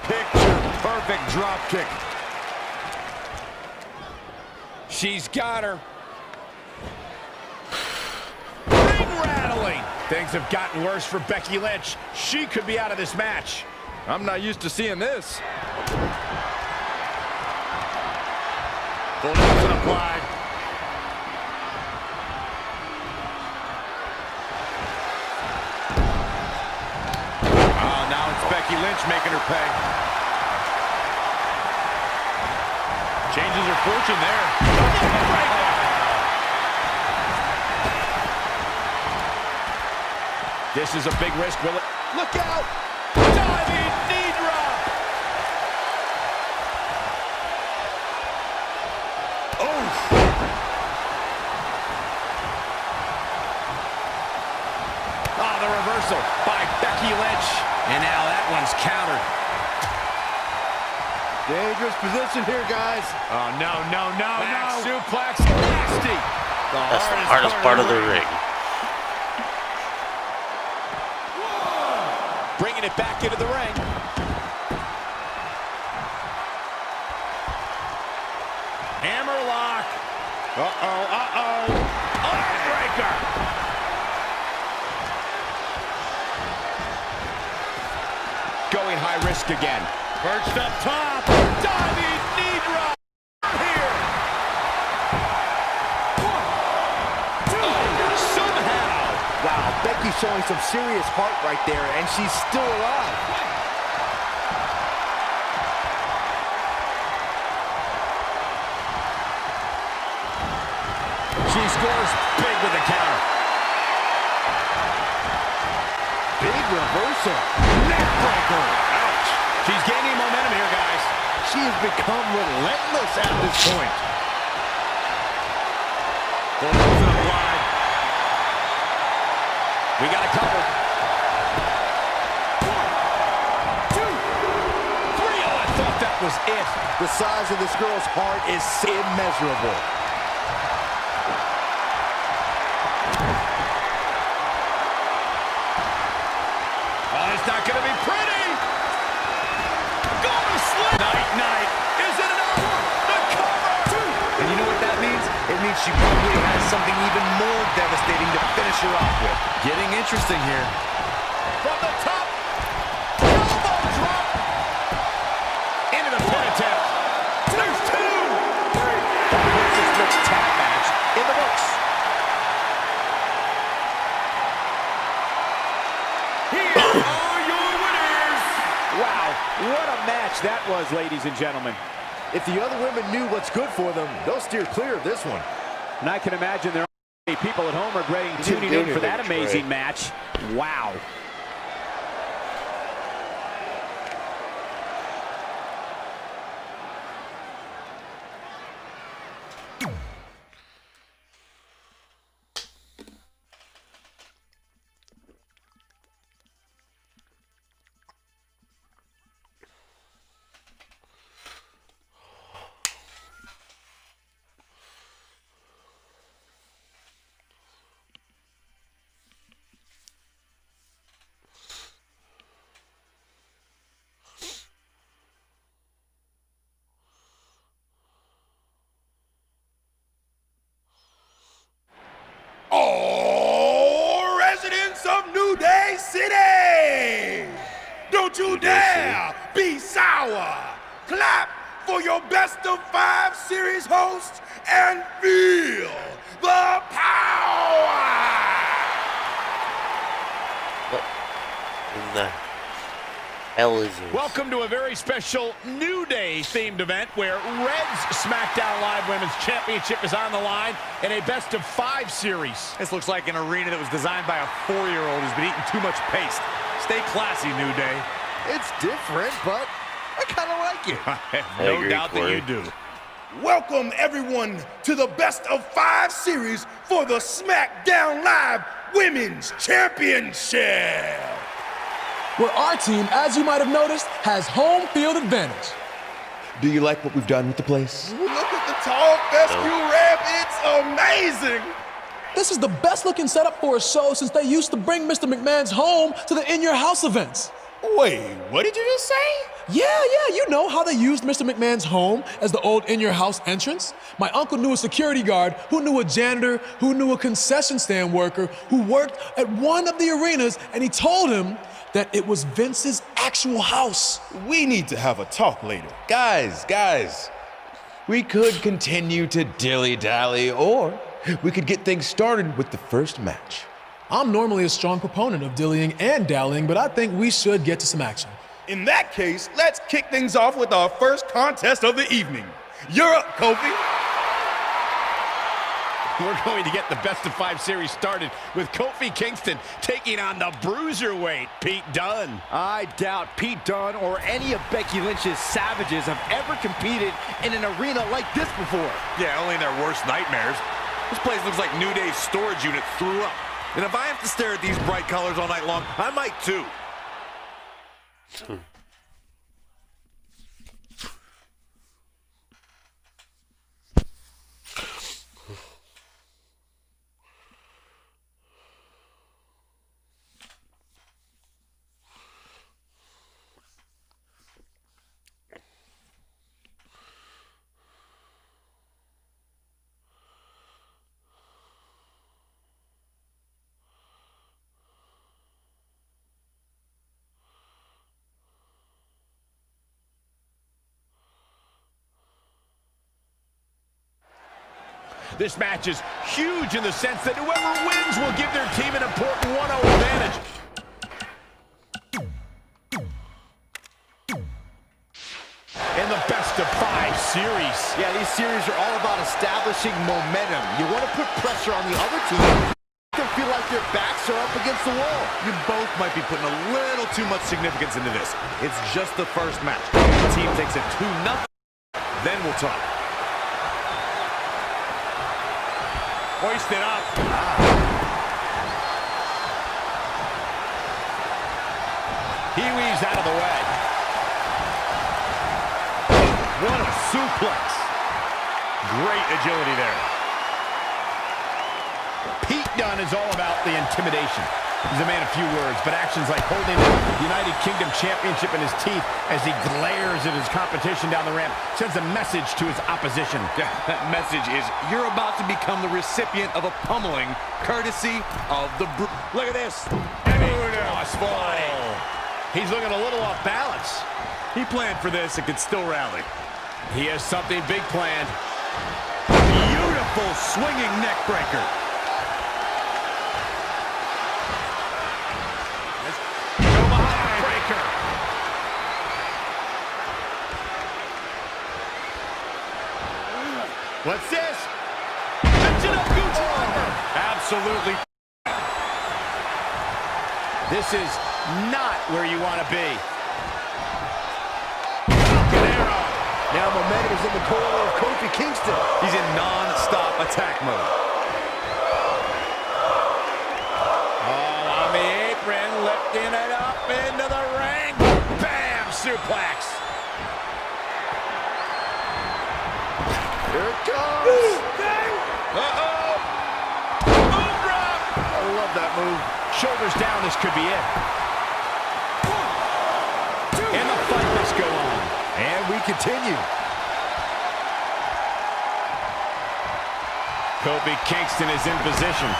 [SPEAKER 9] Picture perfect
[SPEAKER 5] kick. She's got her. Ring rattling. Things have gotten worse for Becky Lynch. She could be out of this match.
[SPEAKER 6] I'm not used to seeing this.
[SPEAKER 9] Full Nelson applied. Oh, now it's Becky Lynch making her pay. Changes her fortune there.
[SPEAKER 5] This is a big risk, will it? Look out! Diving knee drop! Oh! Oh, the reversal by Becky Lynch. And now that one's countered.
[SPEAKER 6] Dangerous position here, guys.
[SPEAKER 9] Oh, no, no, no,
[SPEAKER 5] Back
[SPEAKER 9] no.
[SPEAKER 5] suplex, nasty.
[SPEAKER 2] That's the hardest part of the ring.
[SPEAKER 5] Bringing it back into the ring. Hammerlock. Uh-oh, uh-oh. Armbreaker. Going high risk again.
[SPEAKER 9] Perched up top.
[SPEAKER 5] Diving knee drop. Here. Somehow.
[SPEAKER 6] Wow, Becky's showing some serious heart right there, and she's still alive.
[SPEAKER 5] She scores big with the counter.
[SPEAKER 6] Big reversal.
[SPEAKER 5] Neckbreaker. Ouch. She's gaining momentum here, guys.
[SPEAKER 6] She has become relentless at this point.
[SPEAKER 5] Full Nelson applied. We got a couple. 1, 2, 3. Oh, I thought that was it.
[SPEAKER 6] The size of this girl's heart is immeasurable.
[SPEAKER 5] Oh, it's not going to be pretty. Go to sleep. Night, night. Is it enough? The cover.
[SPEAKER 6] And you know what that means? It means she probably has something even more devastating to finish her off with. Getting interesting here.
[SPEAKER 5] From the top. Elbow drop. Into the pin attempt. There's 2. 3.
[SPEAKER 6] This tag match in the books.
[SPEAKER 1] Here are your winners.
[SPEAKER 8] Wow, what a match that was, ladies and gentlemen.
[SPEAKER 6] If the other women knew what's good for them, they'll steer clear of this one.
[SPEAKER 8] And I can imagine there are people at home regretting tuning in for that amazing match. Wow.
[SPEAKER 12] All residents of New Day City, don't you dare be sour. Clap for your best of 5 series hosts and feel the power.
[SPEAKER 2] What in the hell is this?
[SPEAKER 5] Welcome to a very special New Day themed event where Red's SmackDown Live Women's Championship is on the line in a best of 5 series.
[SPEAKER 9] This looks like an arena that was designed by a 4-year-old who's been eating too much paste. Stay classy, New Day.
[SPEAKER 6] It's different, but I kind of like it.
[SPEAKER 9] I have no doubt that you do.
[SPEAKER 12] Welcome everyone to the best of 5 series for the SmackDown Live Women's Championship.
[SPEAKER 11] Where our team, as you might have noticed, has home field advantage.
[SPEAKER 13] Do you like what we've done with the place?
[SPEAKER 12] Look at the tall fescue ramp. It's amazing.
[SPEAKER 11] This is the best looking setup for a show since they used to bring Mr. McMahon's home to the In Your House events.
[SPEAKER 12] Wait, what did you just say?
[SPEAKER 11] Yeah, you know how they used Mr. McMahon's home as the old in-your-house entrance? My uncle knew a security guard, who knew a janitor, who knew a concession stand worker, who worked at one of the arenas, and he told him that it was Vince's actual house.
[SPEAKER 12] We need to have a talk later.
[SPEAKER 13] Guys, we could continue to dilly-dally, or we could get things started with the first match.
[SPEAKER 11] I'm normally a strong proponent of dillying and dallying, but I think we should get to some action.
[SPEAKER 12] In that case, let's kick things off with our first contest of the evening. You're up, Kofi.
[SPEAKER 5] We're going to get the best-of-5 series started with Kofi Kingston taking on the bruiserweight Pete Dunne.
[SPEAKER 6] I doubt Pete Dunne or any of Becky Lynch's savages have ever competed in an arena like this before.
[SPEAKER 9] Yeah, only in their worst nightmares. This place looks like New Day's storage unit threw up. And if I have to stare at these bright colors all night long, I might too.
[SPEAKER 5] This match is huge in the sense that whoever wins will give their team an important 1-0 advantage. In the best-of-5 series.
[SPEAKER 6] Yeah, these series are all about establishing momentum. You want to put pressure on the other team. They feel like their backs are up against the wall.
[SPEAKER 9] You both might be putting a little too much significance into this. It's just the first match. The team takes it 2-0. Then we'll talk.
[SPEAKER 5] Hoisted up. He weaves out of the way.
[SPEAKER 9] What a suplex. Great agility there.
[SPEAKER 5] Pete Dunne is all about the intimidation. He's a man of few words, but actions like holding the United Kingdom Championship in his teeth as he glares at his competition down the ramp sends a message to his opposition.
[SPEAKER 9] Yeah, that message is you're about to become the recipient of a pummeling courtesy of the Look at this.
[SPEAKER 5] Crossbody. He's looking a little off balance.
[SPEAKER 9] He planned for this and could still rally.
[SPEAKER 5] He has something big planned.
[SPEAKER 9] Beautiful swinging neck breaker.
[SPEAKER 5] What's this? Mention of Gucci.
[SPEAKER 9] Absolutely.
[SPEAKER 5] This is not where you want to be.
[SPEAKER 6] Now momentum is in the corner of Kofi Kingston.
[SPEAKER 9] He's in non-stop attack mode.
[SPEAKER 5] Oh, on the apron, lifting it up into the ring. Bam! Suplex.
[SPEAKER 6] Here it comes.
[SPEAKER 5] Uh-oh. Boom drop.
[SPEAKER 6] I love that move.
[SPEAKER 5] Shoulders down, this could be it. 1, 2. And the fight must go on.
[SPEAKER 6] And we continue.
[SPEAKER 5] Kofi Kingston is in position.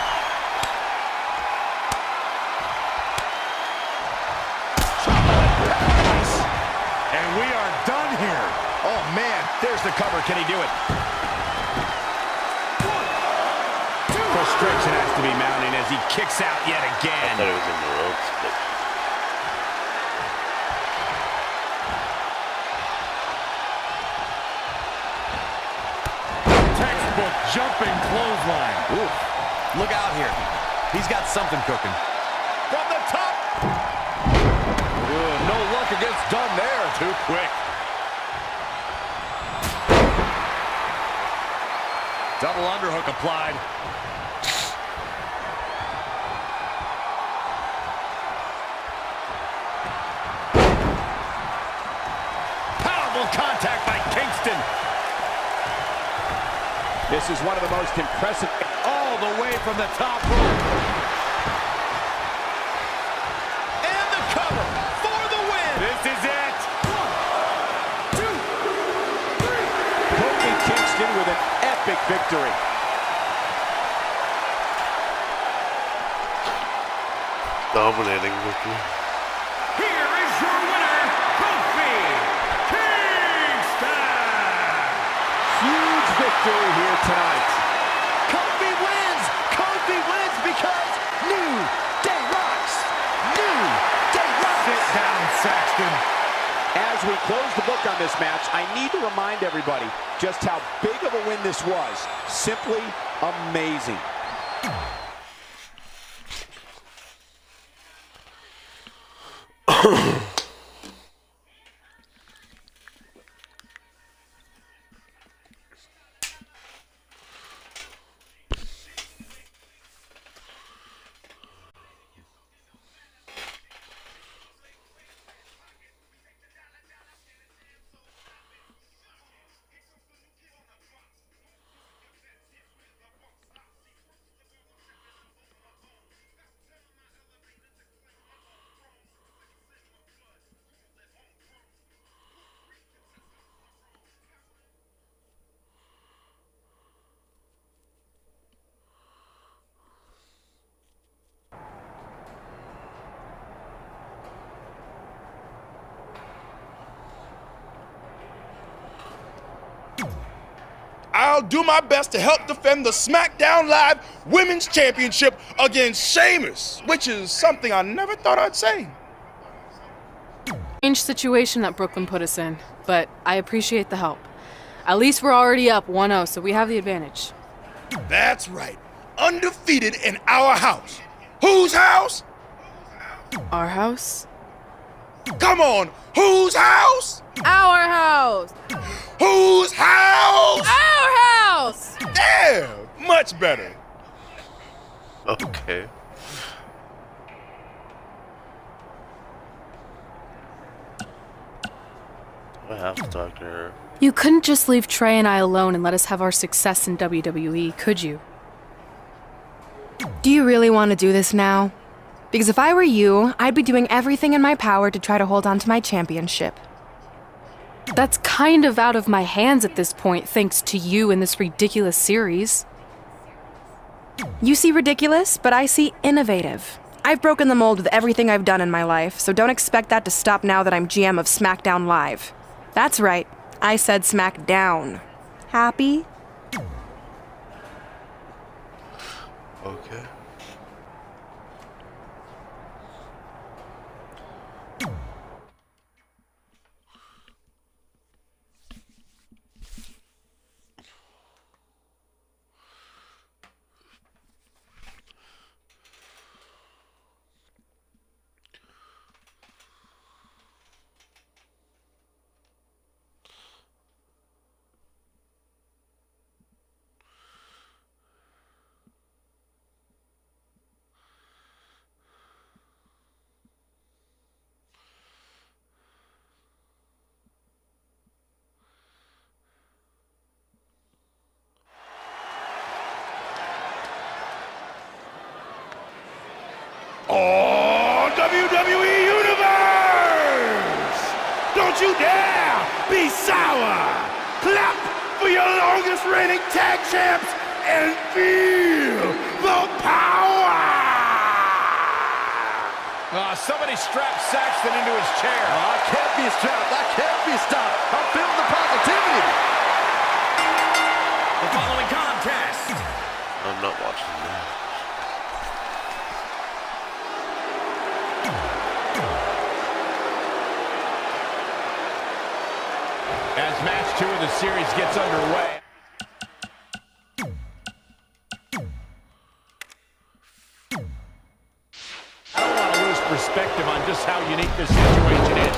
[SPEAKER 9] And we are done here.
[SPEAKER 5] Oh, man, there's the cover. Can he do it?
[SPEAKER 9] 1, 2.
[SPEAKER 5] Frustration has to be mounting as he kicks out yet again.
[SPEAKER 2] I thought it was in the ropes, but...
[SPEAKER 9] Textbook jumping clothesline. Ooh. Look out here. He's got something cooking.
[SPEAKER 5] From the top.
[SPEAKER 9] No luck against Dunne there. Too quick. Double underhook applied.
[SPEAKER 5] Powerful contact by Kingston. This is one of the most impressive.
[SPEAKER 9] All the way from the top rope.
[SPEAKER 5] And the cover for the epic victory.
[SPEAKER 2] Dominating victory.
[SPEAKER 1] Here is your winner, Kofi Kingston!
[SPEAKER 5] Huge victory here tonight.
[SPEAKER 6] Kofi wins! Kofi wins because New Day rocks! New Day rocks!
[SPEAKER 9] Sit down, Saxton.
[SPEAKER 5] As we close the book on this match, I need to remind everybody just how big of a win this was. Simply amazing.
[SPEAKER 12] I'll do my best to help defend the SmackDown Live Women's Championship against Sheamus, which is something I never thought I'd say.
[SPEAKER 3] Strange situation that Brooklyn put us in, but I appreciate the help. At least we're already up 1-0, so we have the advantage.
[SPEAKER 12] That's right. Undefeated in our house. Whose house?
[SPEAKER 3] Our house?
[SPEAKER 12] Come on, whose house?
[SPEAKER 14] Our house!
[SPEAKER 12] Whose house?
[SPEAKER 14] Our house!
[SPEAKER 12] Yeah, much better.
[SPEAKER 2] Okay. I have to talk to her.
[SPEAKER 3] You couldn't just leave Trey and I alone and let us have our success in WWE, could you?
[SPEAKER 14] Do you really want to do this now? Because if I were you, I'd be doing everything in my power to try to hold on to my championship.
[SPEAKER 3] That's kind of out of my hands at this point, thanks to you and this ridiculous series.
[SPEAKER 14] You see ridiculous, but I see innovative. I've broken the mold with everything I've done in my life, so don't expect that to stop now that I'm GM of SmackDown Live. That's right, I said SmackDown. Happy?
[SPEAKER 2] Okay.
[SPEAKER 12] Oh, WWE Universe! Don't you dare be sour! Clap for your longest reigning tag champs and feel the power!
[SPEAKER 5] Somebody strapped Saxton into his chair.
[SPEAKER 6] I can't be strapped. I can't be stopped. I'm feeling the positivity.
[SPEAKER 1] The following contest.
[SPEAKER 2] I'm not watching that.
[SPEAKER 5] As match 2 of the series gets underway. I don't want to lose perspective on just how unique this situation is.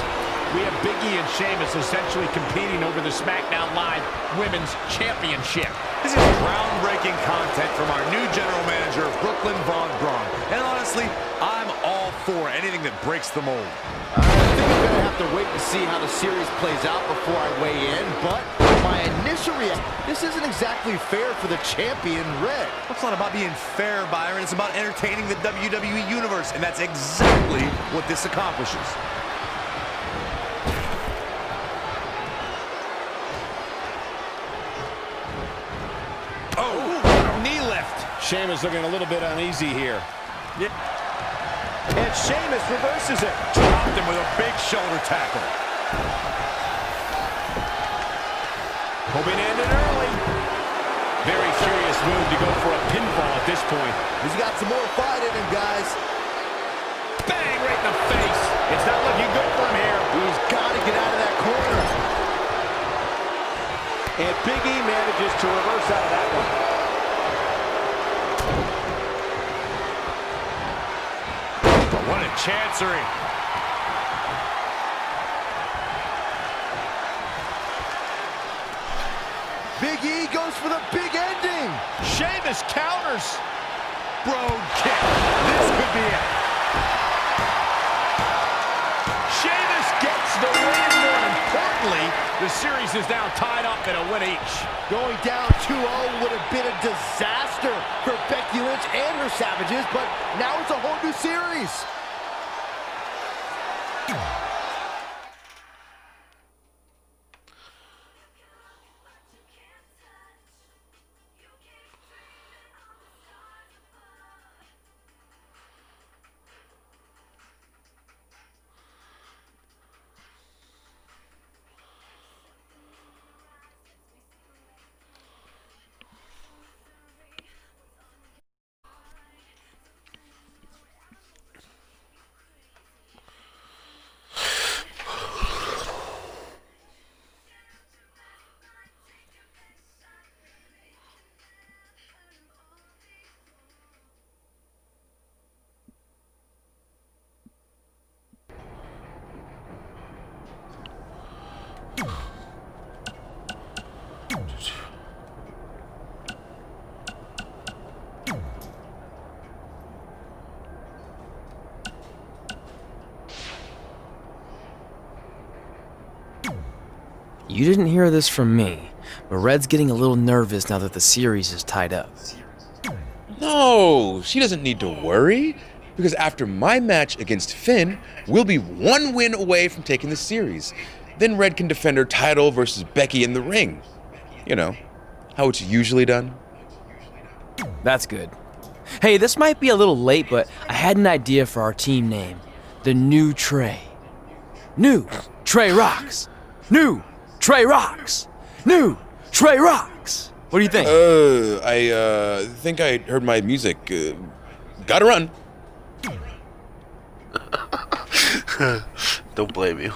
[SPEAKER 5] We have Big E and Sheamus essentially competing over the SmackDown Live Women's Championship.
[SPEAKER 9] This is groundbreaking content from our new general manager, Brooklyn Von Braun. And honestly, I'm all for anything that breaks the mold.
[SPEAKER 6] I think I'm going to have to wait to see how the series plays out before I weigh in, but my initial reaction, this isn't exactly fair for the champion, Red.
[SPEAKER 9] It's not about being fair, Byron. It's about entertaining the WWE Universe, and that's exactly what this accomplishes.
[SPEAKER 5] Oh, knee lift. Sheamus looking a little bit uneasy here. Yeah. And Sheamus reverses it.
[SPEAKER 9] Dropped him with a big shoulder tackle.
[SPEAKER 5] Hoping to end it early. Very curious move to go for a pinfall at this point.
[SPEAKER 6] He's got some more fight in him, guys.
[SPEAKER 5] Bang, right in the face. It's not looking good for him here.
[SPEAKER 6] He's got to get out of that corner.
[SPEAKER 8] And Big E manages to reverse out of that one.
[SPEAKER 9] What a chancery.
[SPEAKER 6] Big E goes for the big ending.
[SPEAKER 5] Sheamus counters. Broad kick. This could be it. Sheamus gets the win. More importantly, the series is now tied up at a win each.
[SPEAKER 6] Going down 2-0 would have been a disaster for Becky Lynch and her Savages, but now it's a whole new series.
[SPEAKER 4] You didn't hear this from me, but Red's getting a little nervous now that the series is tied up.
[SPEAKER 13] No, she doesn't need to worry, because after my match against Finn, we'll be one win away from taking the series. Then Red can defend her title versus Becky in the ring. You know, how it's usually done.
[SPEAKER 4] That's good. Hey, this might be a little late, but I had an idea for our team name. The New Trey. New Trey Rocks. New Trey Rocks. New Trey Rocks. What do you think?
[SPEAKER 13] I think I heard my music. Gotta run.
[SPEAKER 2] Don't blame you.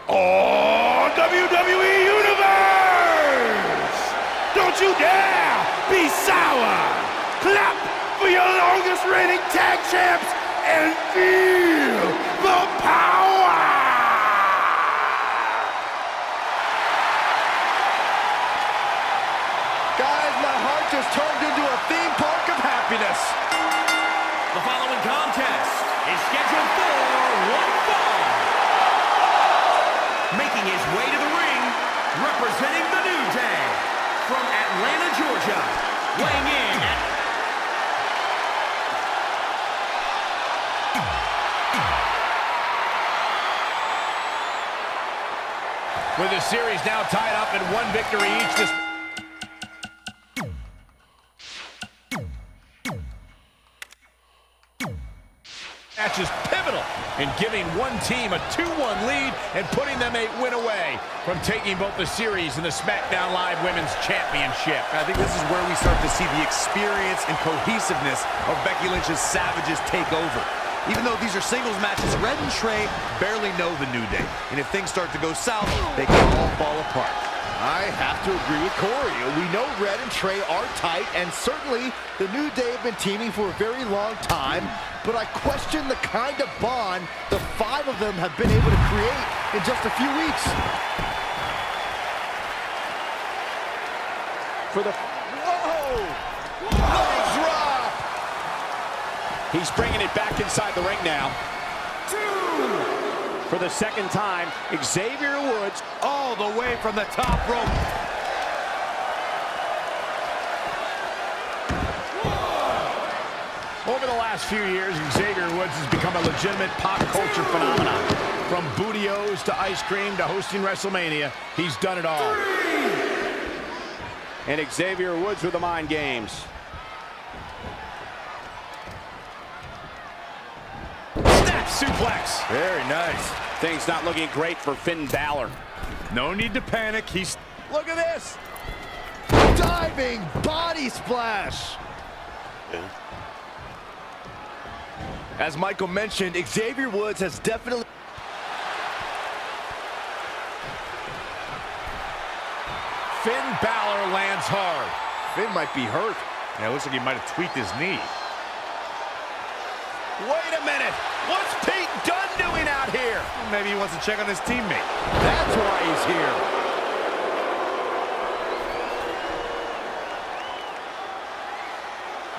[SPEAKER 12] Oh, WWE Universe! Don't you dare be sour! Clap for your longest reigning tag champs and feel the power!
[SPEAKER 6] Guys, my heart just turned into a theme park of happiness.
[SPEAKER 1] The following contest is scheduled for one fall. Making his way to the ring, representing the New Day, from Atlanta, Georgia, weighing in at...
[SPEAKER 5] With the series now tied up in one victory each, this match is pivotal in giving one team a 2-1 lead and putting them a win away from taking both the series and the SmackDown Live Women's Championship.
[SPEAKER 9] I think this is where we start to see the experience and cohesiveness of Becky Lynch's Savages take over. Even though these are singles matches, Red and Trey barely know the New Day. And if things start to go south, they can all fall apart.
[SPEAKER 6] I have to agree with Corey. We know Red and Trey are tight, and certainly the New Day have been teaming for a very long time, but I question the kind of bond the 5 of them have been able to create in just a few weeks.
[SPEAKER 5] For the... Whoa! Leg drop! He's bringing it back inside the ring now. 2! For the second time, Xavier Woods
[SPEAKER 12] All the way from the top rope.
[SPEAKER 5] Over the last few years, Xavier Woods has become a legitimate pop culture phenomenon. From Booty-O's to ice cream to hosting WrestleMania, he's done it all. 3! And Xavier Woods with the mind games. Snap suplex.
[SPEAKER 12] Very nice.
[SPEAKER 5] Things not looking great for Finn Balor.
[SPEAKER 12] No need to panic. He's...
[SPEAKER 5] Look at this.
[SPEAKER 6] Diving body splash.
[SPEAKER 2] Yeah.
[SPEAKER 6] As Michael mentioned, Xavier Woods has definitely...
[SPEAKER 5] Finn Balor lands hard.
[SPEAKER 6] Finn might be hurt.
[SPEAKER 12] Yeah, it looks like he might have tweaked his knee.
[SPEAKER 5] Wait a minute. What's Pete Dunne doing out here?
[SPEAKER 12] Well, maybe he wants to check on his teammate.
[SPEAKER 6] That's why he's here.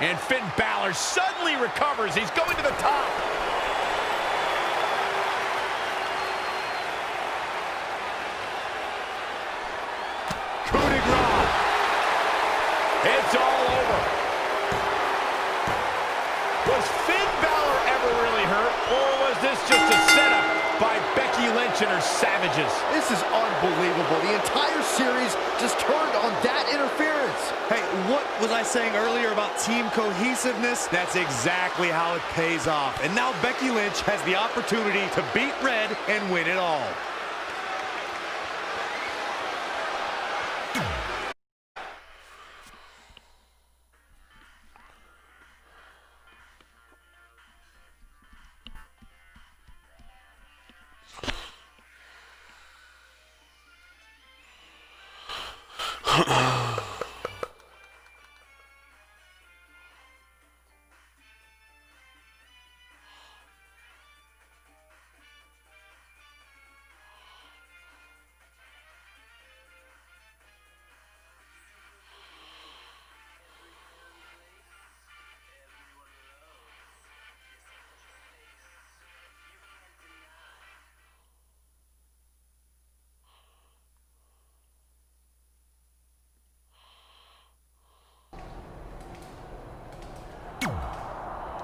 [SPEAKER 5] And Finn Balor suddenly recovers. He's going to the top. Coup de grace. It's all over. Was Finn Balor ever really hurt, or was this just a setup by Becky Lynch and her savages?
[SPEAKER 6] This is unbelievable. The entire series just turned on that interference.
[SPEAKER 12] Hey, what was I saying earlier about team cohesiveness? That's exactly how it pays off. And now Becky Lynch has the opportunity to beat Red and win it all.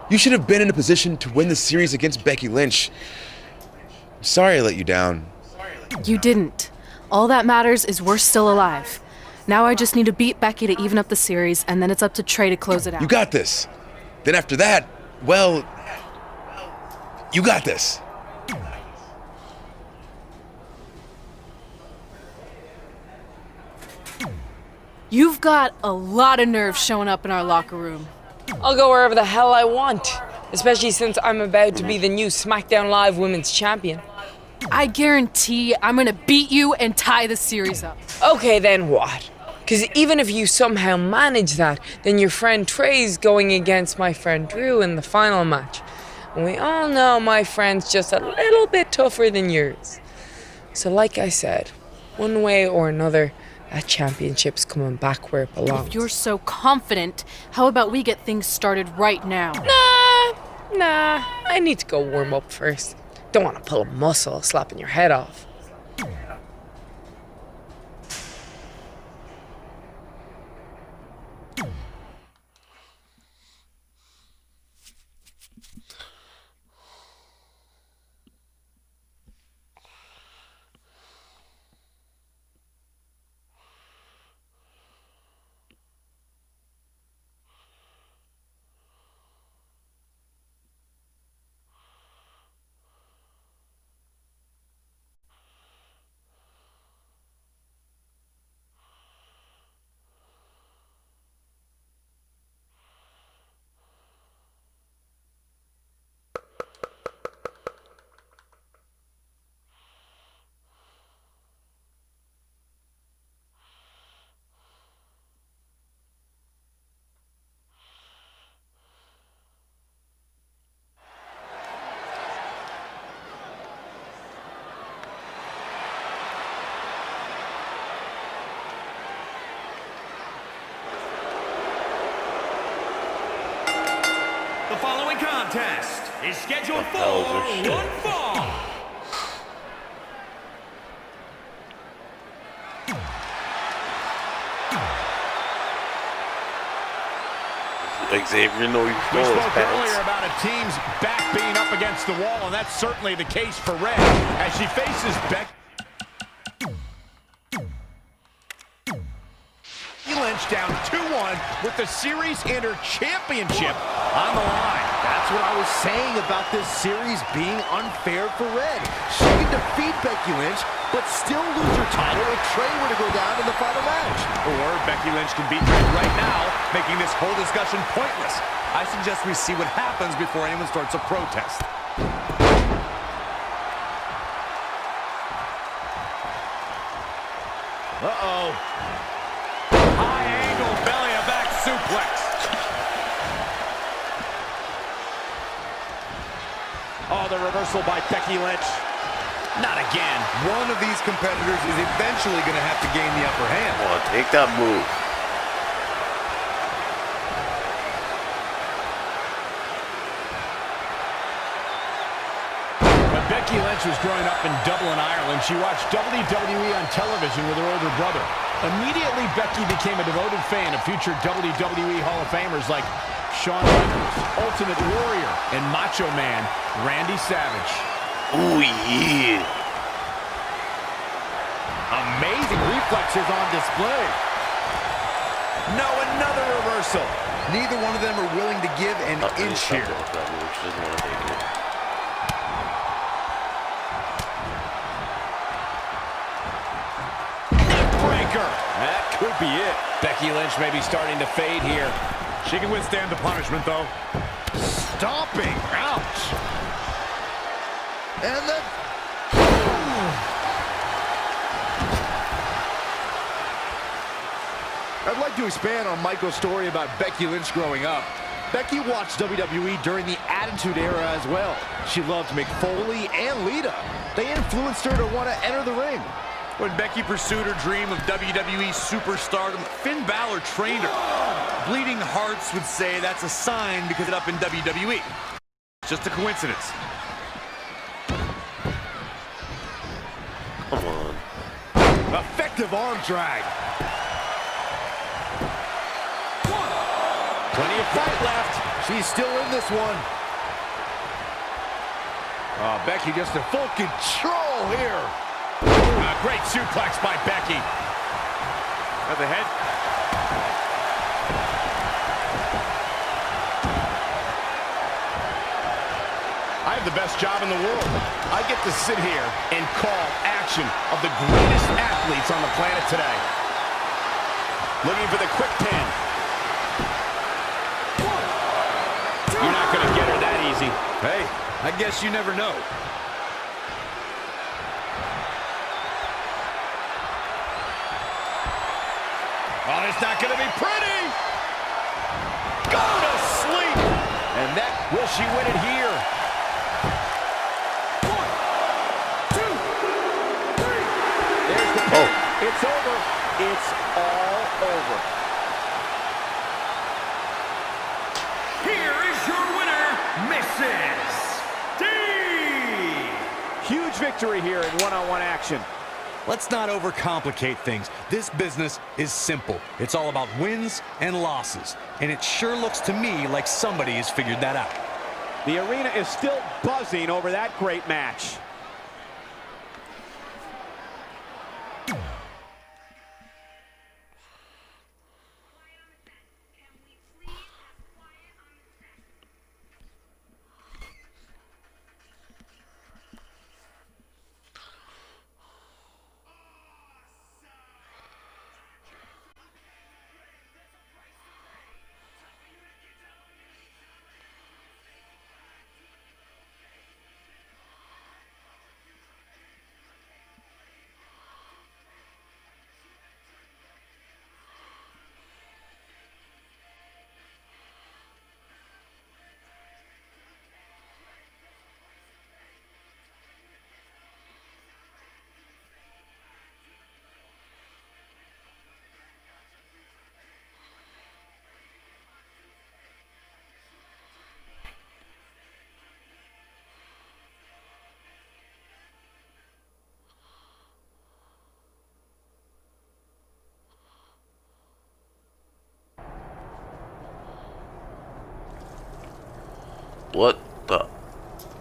[SPEAKER 13] You should have been in a position to win the series against Becky Lynch. I'm sorry I let you down.
[SPEAKER 3] You didn't. All that matters is we're still alive. Now I just need to beat Becky to even up the series, and then it's up to Trey to close it out.
[SPEAKER 13] You got this. Then after that, well, you got this.
[SPEAKER 3] You've got a lot of nerve showing up in our locker room.
[SPEAKER 10] I'll go wherever the hell I want, especially since I'm about to be the new SmackDown Live Women's Champion.
[SPEAKER 3] I guarantee I'm gonna beat you and tie the series up.
[SPEAKER 10] Okay, then what? Because even if you somehow manage that, then your friend Trey's going against my friend Drew in the final match. And we all know my friend's just a little bit tougher than yours. So like I said, one way or another, that championship's coming back where it belongs.
[SPEAKER 3] If you're so confident, how about we get things started right now?
[SPEAKER 10] Nah, I need to go warm up first. Don't want to pull a muscle slapping your head off.
[SPEAKER 1] The following contest is scheduled for one fall.
[SPEAKER 2] Xavier, no, you
[SPEAKER 5] We
[SPEAKER 2] stole his
[SPEAKER 5] spoke
[SPEAKER 2] pants.
[SPEAKER 5] earlier about a team's back being up against the wall, and that's certainly the case for Red as she faces Becky Lynch down 2-1 with the Series Inter Championship on the line.
[SPEAKER 6] That's what I was saying about this series being unfair for Red. She can defeat Becky Lynch, but still lose her title if Trey were to go down in the final match.
[SPEAKER 9] Or Becky Lynch can beat Red right now, making this whole discussion pointless. I suggest we see what happens before anyone starts a protest.
[SPEAKER 5] Uh-oh. High angle belly-to-back suplex. Oh, the reversal by Becky Lynch. Not again.
[SPEAKER 9] One of these competitors is eventually going to have to gain the upper hand.
[SPEAKER 2] Come on, take that move.
[SPEAKER 5] When Becky Lynch was growing up in Dublin, Ireland, she watched WWE on television with her older brother. Immediately, Becky became a devoted fan of future WWE Hall of Famers like Shawn Michaels, Ultimate Warrior, and Macho Man Randy Savage.
[SPEAKER 2] Oh, yeah.
[SPEAKER 6] Amazing reflexes on display.
[SPEAKER 9] No, another reversal. Neither one of them are willing to give an inch here.
[SPEAKER 2] She doesn't want to take it.
[SPEAKER 5] Breaker. That could be it. Becky Lynch may be starting to fade here.
[SPEAKER 9] She can withstand the punishment, though.
[SPEAKER 6] Stomping. Ouch. And the... I'd like to expand on Michael's story about Becky Lynch growing up. Becky watched WWE during the Attitude Era as well. She loved Mick Foley and Lita. They influenced her to want to enter the ring.
[SPEAKER 9] When Becky pursued her dream of WWE superstardom, Finn Balor trained her. Bleeding Hearts would say that's a sign because it's up in WWE. Just a coincidence.
[SPEAKER 2] Come on.
[SPEAKER 6] Effective arm drag.
[SPEAKER 5] Plenty of fight left.
[SPEAKER 6] She's still in this one. Oh, Becky just in full control here.
[SPEAKER 5] A great suplex by Becky.
[SPEAKER 9] At the head.
[SPEAKER 5] I have the best job in the world. I get to sit here and call action of the greatest athletes on the planet today. Looking for the quick pin. You're not going to get her that easy.
[SPEAKER 9] Hey, I guess you never know.
[SPEAKER 5] Oh, it's not going to be pretty. Go to sleep. And that, will she win it here? 1, 2, 3. There's the pin. It's over. It's all over.
[SPEAKER 1] Here is your winner, Mrs. D.
[SPEAKER 8] Huge victory here in one-on-one action.
[SPEAKER 9] Let's not overcomplicate things. This business is simple. It's all about wins and losses. And it sure looks to me like somebody has figured that out.
[SPEAKER 8] The arena is still buzzing over that great match.
[SPEAKER 2] What the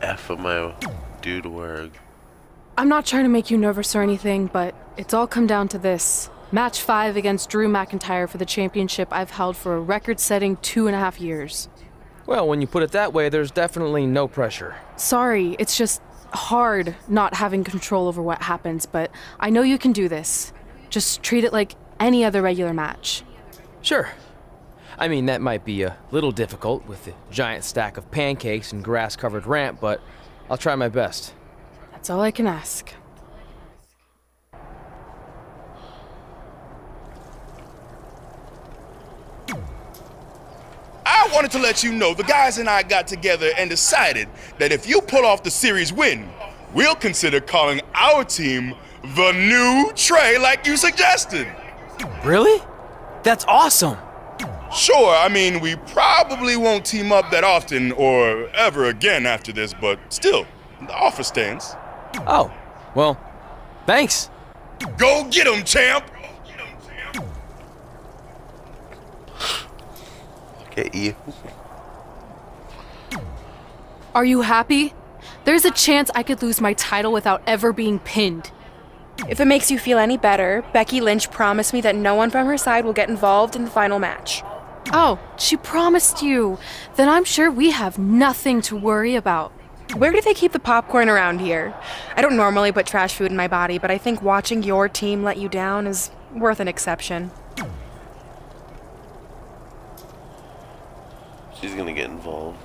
[SPEAKER 2] F am I dude wearing?
[SPEAKER 3] I'm not trying to make you nervous or anything, but it's all come down to this. Match 5 against Drew McIntyre for the championship I've held for a record-setting 2.5 years.
[SPEAKER 4] Well, when you put it that way, there's definitely no pressure.
[SPEAKER 3] Sorry, it's just hard not having control over what happens, but I know you can do this. Just treat it like any other regular match.
[SPEAKER 4] Sure. I mean, that might be a little difficult with the giant stack of pancakes and grass-covered ramp, but I'll try my best.
[SPEAKER 3] That's all I can ask.
[SPEAKER 12] I wanted to let you know the guys and I got together and decided that if you pull off the series win, we'll consider calling our team the New Trey like you suggested.
[SPEAKER 4] Really? That's awesome!
[SPEAKER 12] Sure, I mean, we probably won't team up that often or ever again after this, but still, the offer stands.
[SPEAKER 4] Oh, well, thanks.
[SPEAKER 12] Go get him, champ!
[SPEAKER 2] Look at you.
[SPEAKER 3] Are you happy? There's a chance I could lose my title without ever being pinned.
[SPEAKER 14] If it makes you feel any better, Becky Lynch promised me that no one from her side will get involved in the final match.
[SPEAKER 3] Oh, she promised you. Then I'm sure we have nothing to worry about.
[SPEAKER 14] Where do they keep the popcorn around here? I don't normally put trash food in my body, but I think watching your team let you down is worth an exception.
[SPEAKER 2] She's gonna get involved.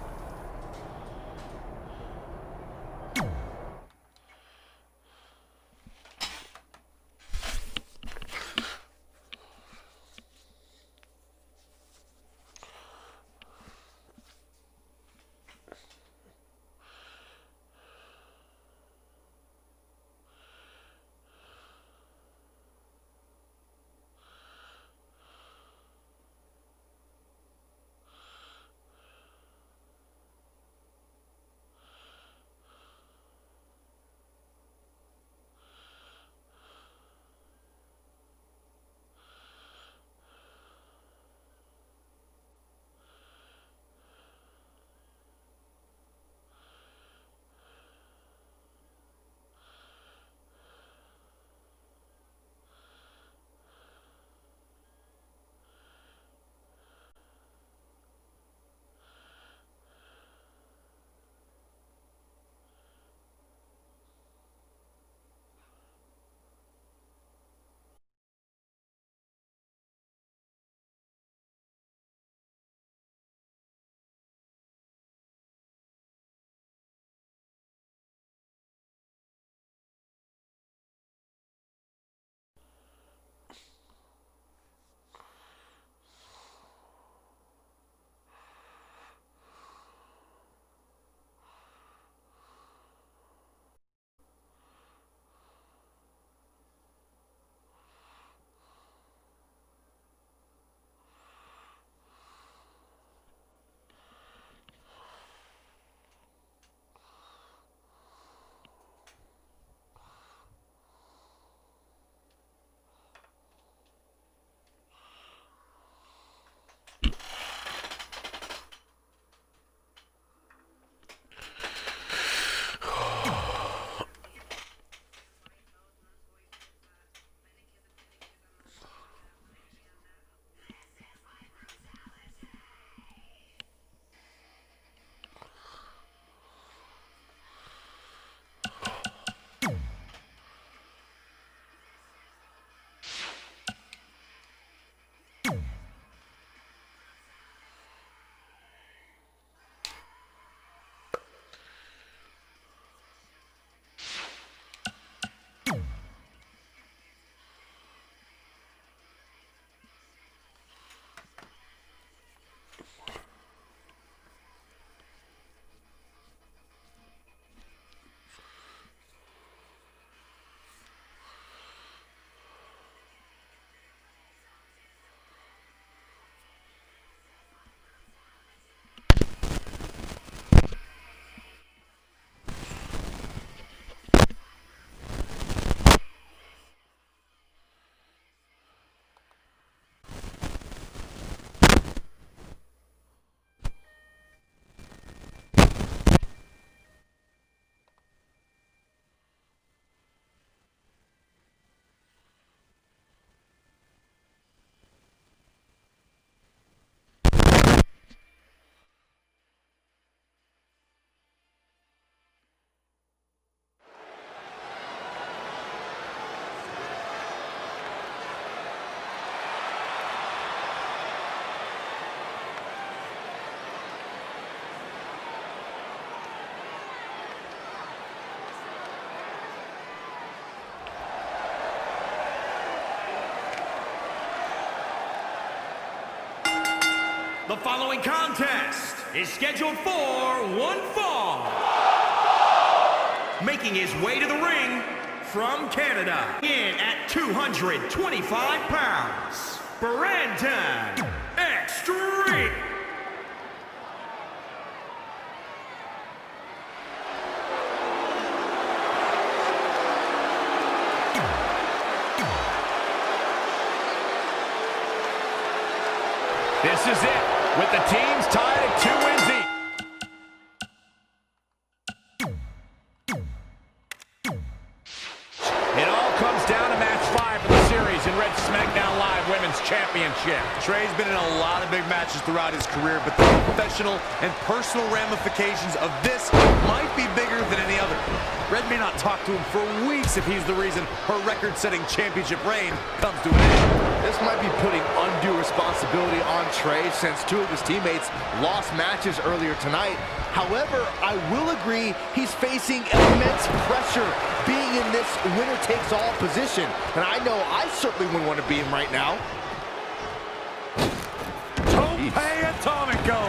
[SPEAKER 1] The following contest is scheduled for one fall. Making his way to the ring from Canada, in at 225 pounds, Brandon Extreme.
[SPEAKER 5] This is it, with the teams tied at 2 wins each. It all comes down to match 5 of the series in Red SmackDown Live Women's Championship.
[SPEAKER 9] Trey's been in a lot of big matches throughout his career, but the professional and personal ramifications of this might be bigger than any other. Red may not talk to him for weeks if he's the reason her record-setting championship reign comes to an end.
[SPEAKER 6] This might be putting undue responsibility on Trey since 2 of his teammates lost matches earlier tonight. However, I will agree he's facing immense pressure being in this winner-takes-all position. And I know I certainly wouldn't want to be him right now.
[SPEAKER 5] Atomico.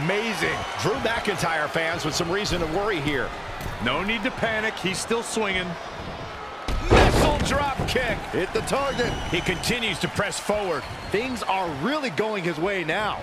[SPEAKER 5] Amazing. Drew McIntyre fans with some reason to worry here.
[SPEAKER 9] No need to panic. He's still swinging.
[SPEAKER 5] Missile drop kick.
[SPEAKER 6] Hit the target.
[SPEAKER 5] He continues to press forward.
[SPEAKER 6] Things are really going his way now.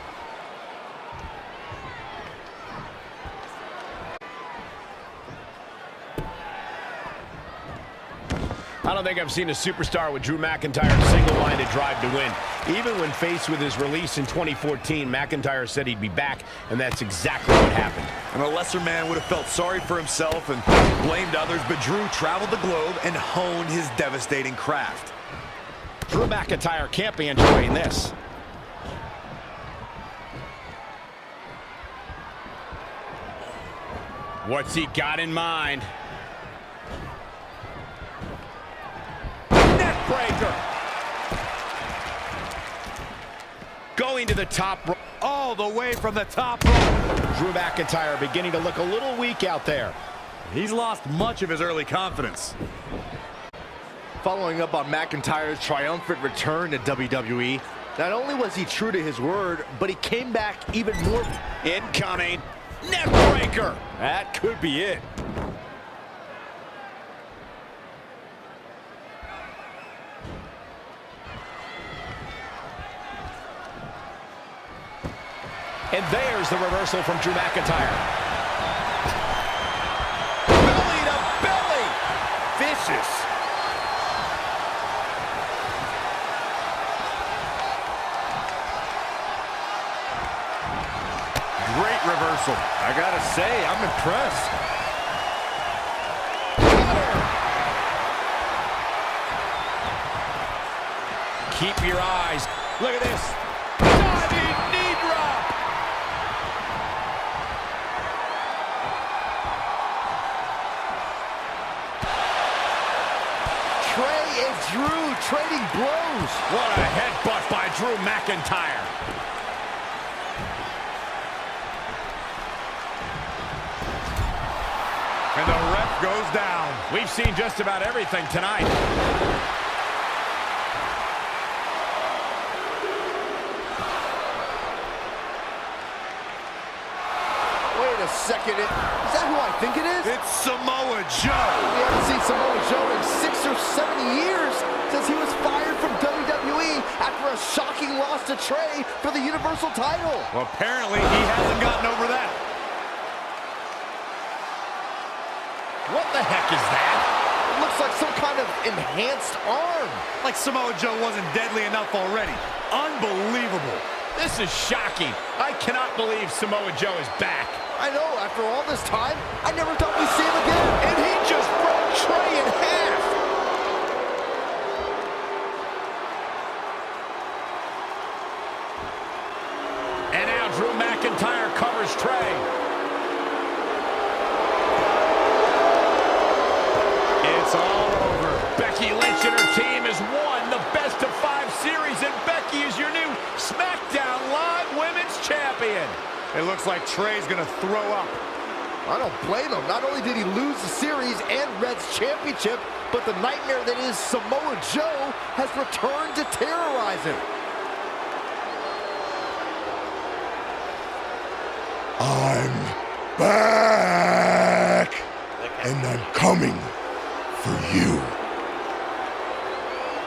[SPEAKER 5] I don't think I've seen a superstar with Drew McIntyre's single-minded drive to win. Even when faced with his release in 2014, McIntyre said he'd be back, and that's exactly what happened.
[SPEAKER 9] And a lesser man would have felt sorry for himself and blamed others, but Drew traveled the globe and honed his devastating craft.
[SPEAKER 5] Drew McIntyre can't be enjoying this. What's he got in mind? Neckbreaker. Going to the top rope.
[SPEAKER 9] All the way from the top rope.
[SPEAKER 5] Drew McIntyre beginning to look a little weak out there.
[SPEAKER 9] He's lost much of his early confidence.
[SPEAKER 6] Following up on McIntyre's triumphant return to WWE, not only was he true to his word, but he came back even more.
[SPEAKER 5] Incoming. Neckbreaker. That could be it. And there's the reversal from Drew McIntyre. Belly to belly. Vicious.
[SPEAKER 9] Great reversal.
[SPEAKER 6] I gotta say, I'm impressed.
[SPEAKER 5] Keep your eyes. Look at this. Diving knee drop.
[SPEAKER 6] Trey and Drew trading blows.
[SPEAKER 5] What a headbutt by Drew McIntyre.
[SPEAKER 9] And the ref goes down.
[SPEAKER 5] We've seen just about everything tonight.
[SPEAKER 6] Wait a second. Is that who I think it is?
[SPEAKER 9] It's Samoa Joe.
[SPEAKER 6] We haven't seen Samoa Joe in 6 or 7 years since he was fired from WWE after a shocking loss to Trey for the Universal title.
[SPEAKER 9] Well, apparently he hasn't gotten over that.
[SPEAKER 5] What the heck is that?
[SPEAKER 6] It looks like some kind of enhanced arm.
[SPEAKER 9] Like Samoa Joe wasn't deadly enough already. Unbelievable.
[SPEAKER 5] This is shocking. I cannot believe Samoa Joe is back.
[SPEAKER 6] I know, after all this time, I never thought we'd see him again.
[SPEAKER 5] And he just broke Trey in half. And now Drew McIntyre covers Trey. It's all over. Becky Lynch and her team has won the best of 5 series, and Becky is your new SmackDown Live Women's Champion.
[SPEAKER 9] It looks like Trey's gonna throw up.
[SPEAKER 6] I don't blame him. Not only did he lose the series and Red's championship, but the nightmare that is Samoa Joe has returned to terrorize him.
[SPEAKER 12] I'm back, and I'm coming for you.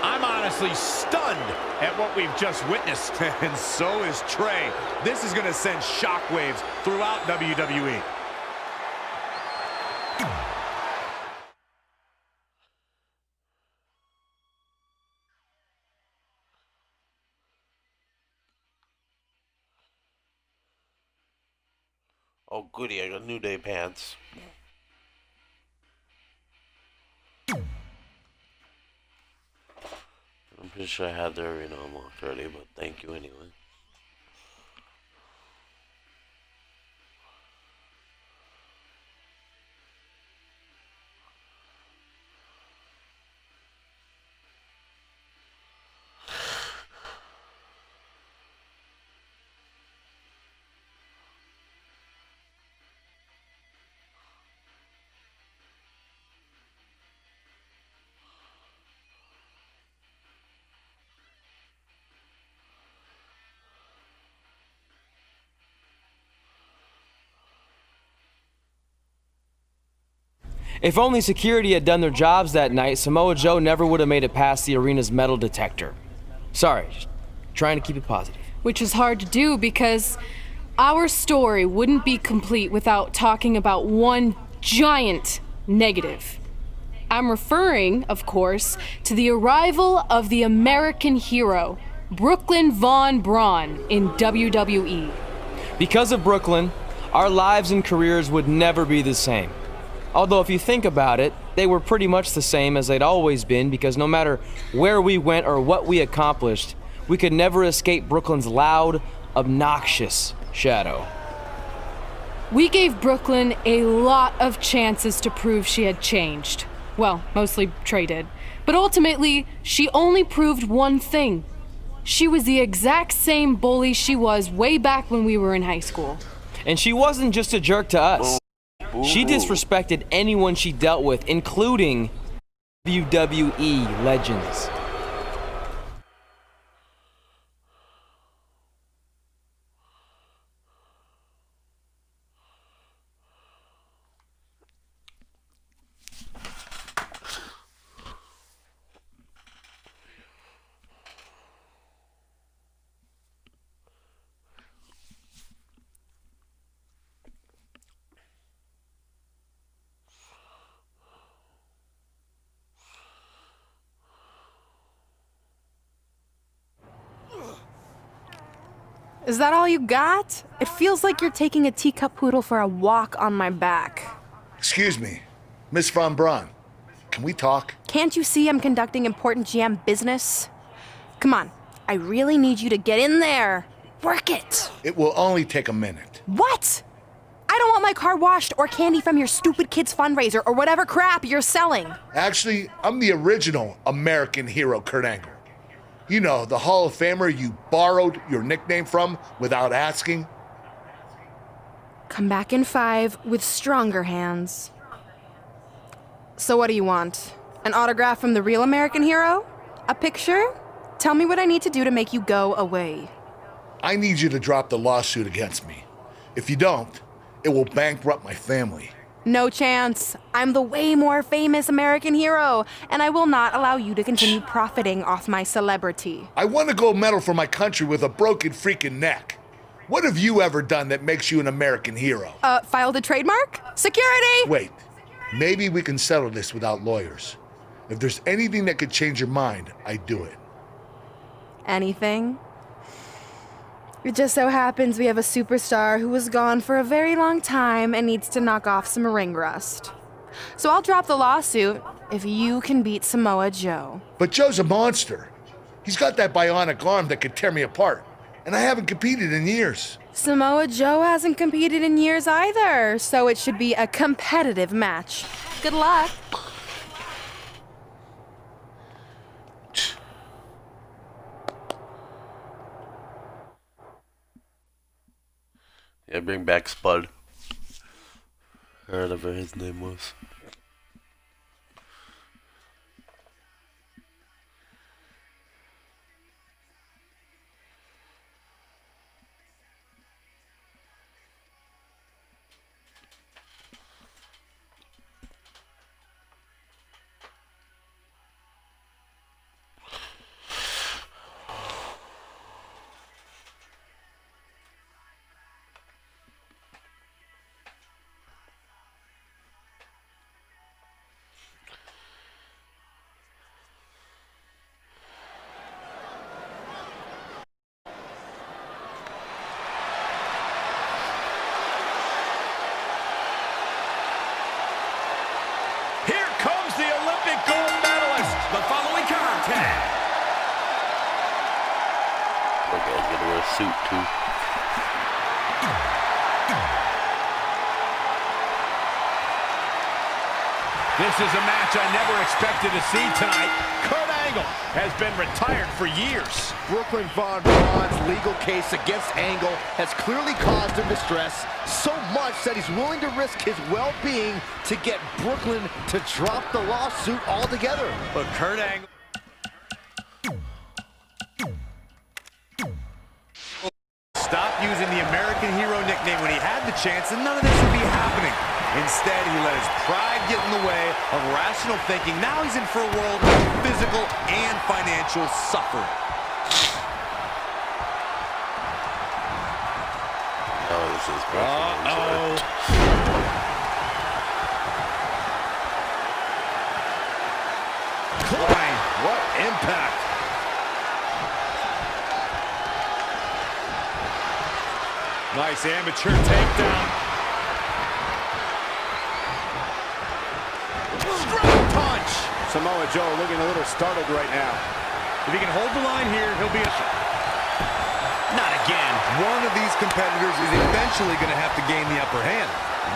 [SPEAKER 5] I'm honestly stunned at what we've just witnessed.
[SPEAKER 9] And so is Trey. This is going to send shockwaves throughout WWE.
[SPEAKER 2] Oh, goody, I got New Day pants. I'm pretty sure I had the arena unlocked already, but thank you anyway.
[SPEAKER 4] If only security had done their jobs that night, Samoa Joe never would have made it past the arena's metal detector. Sorry, just trying to keep it positive.
[SPEAKER 3] Which is hard to do because our story wouldn't be complete without talking about one giant negative. I'm referring, of course, to the arrival of the American hero, Brooklyn Von Braun, in WWE.
[SPEAKER 4] Because of Brooklyn, our lives and careers would never be the same. Although if you think about it, they were pretty much the same as they'd always been, because no matter where we went or what we accomplished, we could never escape Brooklyn's loud, obnoxious shadow.
[SPEAKER 3] We gave Brooklyn a lot of chances to prove she had changed. Well, mostly Trey did. But ultimately, she only proved one thing. She was the exact same bully she was way back when we were in high school.
[SPEAKER 4] And she wasn't just a jerk to us. She disrespected anyone she dealt with, including WWE legends.
[SPEAKER 14] Is that all you got? It feels like you're taking a teacup poodle for a walk on my back.
[SPEAKER 12] Excuse me, Miss Von Braun. Can we talk?
[SPEAKER 14] Can't you see I'm conducting important GM business? Come on, I really need you to get in there. Work it.
[SPEAKER 12] It will only take a minute.
[SPEAKER 14] What? I don't want my car washed or candy from your stupid kids fundraiser or whatever crap you're selling.
[SPEAKER 12] Actually, I'm the original American hero, Kurt Angle. You know, the Hall of Famer you borrowed your nickname from without asking.
[SPEAKER 14] Come back in 5 with stronger hands. So what do you want? An autograph from the real American hero? A picture? Tell me what I need to do to make you go away.
[SPEAKER 12] I need you to drop the lawsuit against me. If you don't, it will bankrupt my family.
[SPEAKER 14] No chance. I'm the way more famous American hero, and I will not allow you to continue profiting off my celebrity.
[SPEAKER 12] I won a gold medal for my country with a broken freaking neck. What have you ever done that makes you an American hero?
[SPEAKER 14] Filed a trademark? Security!
[SPEAKER 12] Wait, maybe we can settle this without lawyers. If there's anything that could change your mind, I'd do it.
[SPEAKER 14] Anything? It just so happens we have a superstar who was gone for a very long time and needs to knock off some ring rust. So I'll drop the lawsuit if you can beat Samoa Joe.
[SPEAKER 12] But Joe's a monster. He's got that bionic arm that could tear me apart, and I haven't competed in years.
[SPEAKER 14] Samoa Joe hasn't competed in years either, so it should be a competitive match. Good luck.
[SPEAKER 2] Yeah, bring back Spud. Or whatever his name was.
[SPEAKER 5] gold medalist.
[SPEAKER 1] The following contest.
[SPEAKER 2] That guy's gonna wear a suit too.
[SPEAKER 5] This is a match I never expected to see tonight. Kurt Angle has been retired for years.
[SPEAKER 6] Brooklyn Von Braun's legal case against Angle has clearly caused him distress, so much that he's willing to risk his well-being to get Brooklyn to drop the lawsuit altogether.
[SPEAKER 9] But Kurt Angle... stopped using the American Hero nickname when he had the chance, and none of this would be happening. Instead, he let his pride get in the way of rational thinking. Now he's in for a world of physical and financial suffering.
[SPEAKER 2] Oh, this is personal.
[SPEAKER 6] Klein, what impact.
[SPEAKER 5] Nice amateur takedown. Straight punch. Samoa Joe looking a little startled right now.
[SPEAKER 9] If he can hold the line here, he'll be not again. One of these competitors is eventually going to have to gain the upper hand.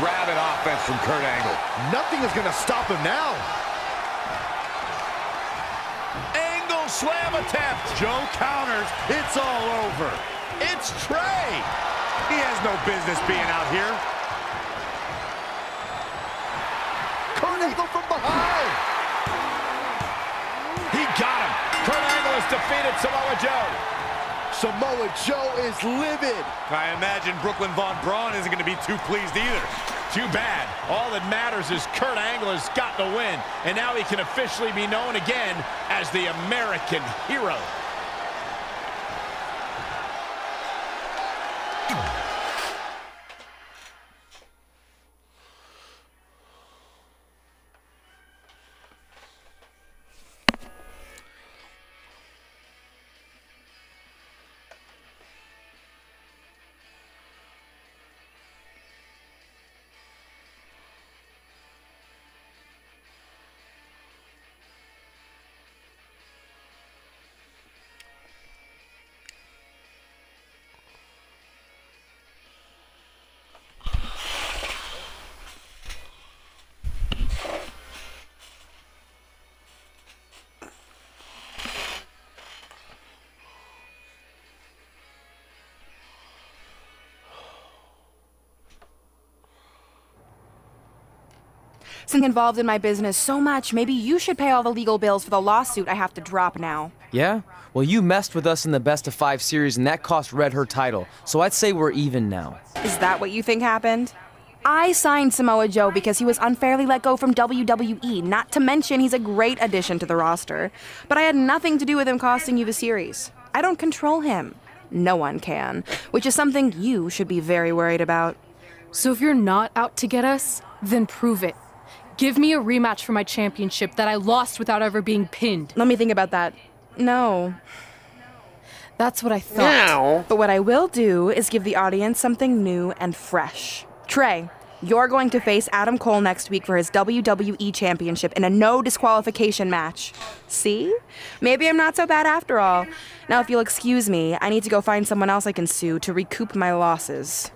[SPEAKER 9] Rabid offense from Kurt Angle.
[SPEAKER 6] Nothing is going to stop him now.
[SPEAKER 5] Angle slam attempt.
[SPEAKER 9] Joe counters. It's all over.
[SPEAKER 5] It's Trey.
[SPEAKER 9] He has no business being out here.
[SPEAKER 6] Kurt Angle from behind.
[SPEAKER 5] He got him. Kurt Angle has defeated Samoa Joe.
[SPEAKER 6] Samoa Joe is livid.
[SPEAKER 9] I imagine Brooklyn Von Braun isn't going to be too pleased either.
[SPEAKER 5] Too bad. All that matters is Kurt Angle has got the win, and now he can officially be known again as the American Hero.
[SPEAKER 14] Since involved in my business so much, maybe you should pay all the legal bills for the lawsuit I have to drop now.
[SPEAKER 4] Yeah? Well, you messed with us in the Best of 5 series, and that cost Red her title, so I'd say we're even now.
[SPEAKER 14] Is that what you think happened? I signed Samoa Joe because he was unfairly let go from WWE, not to mention he's a great addition to the roster. But I had nothing to do with him costing you the series. I don't control him. No one can, which is something you should be very worried about.
[SPEAKER 3] So if you're not out to get us, then prove it. Give me a rematch for my championship that I lost without ever being pinned.
[SPEAKER 14] Let me think about that. No.
[SPEAKER 3] That's what I thought.
[SPEAKER 2] No.
[SPEAKER 14] But what I will do is give the audience something new and fresh. Trey, you're going to face Adam Cole next week for his WWE Championship in a no disqualification match. See? Maybe I'm not so bad after all. Now, if you'll excuse me, I need to go find someone else I can sue to recoup my losses.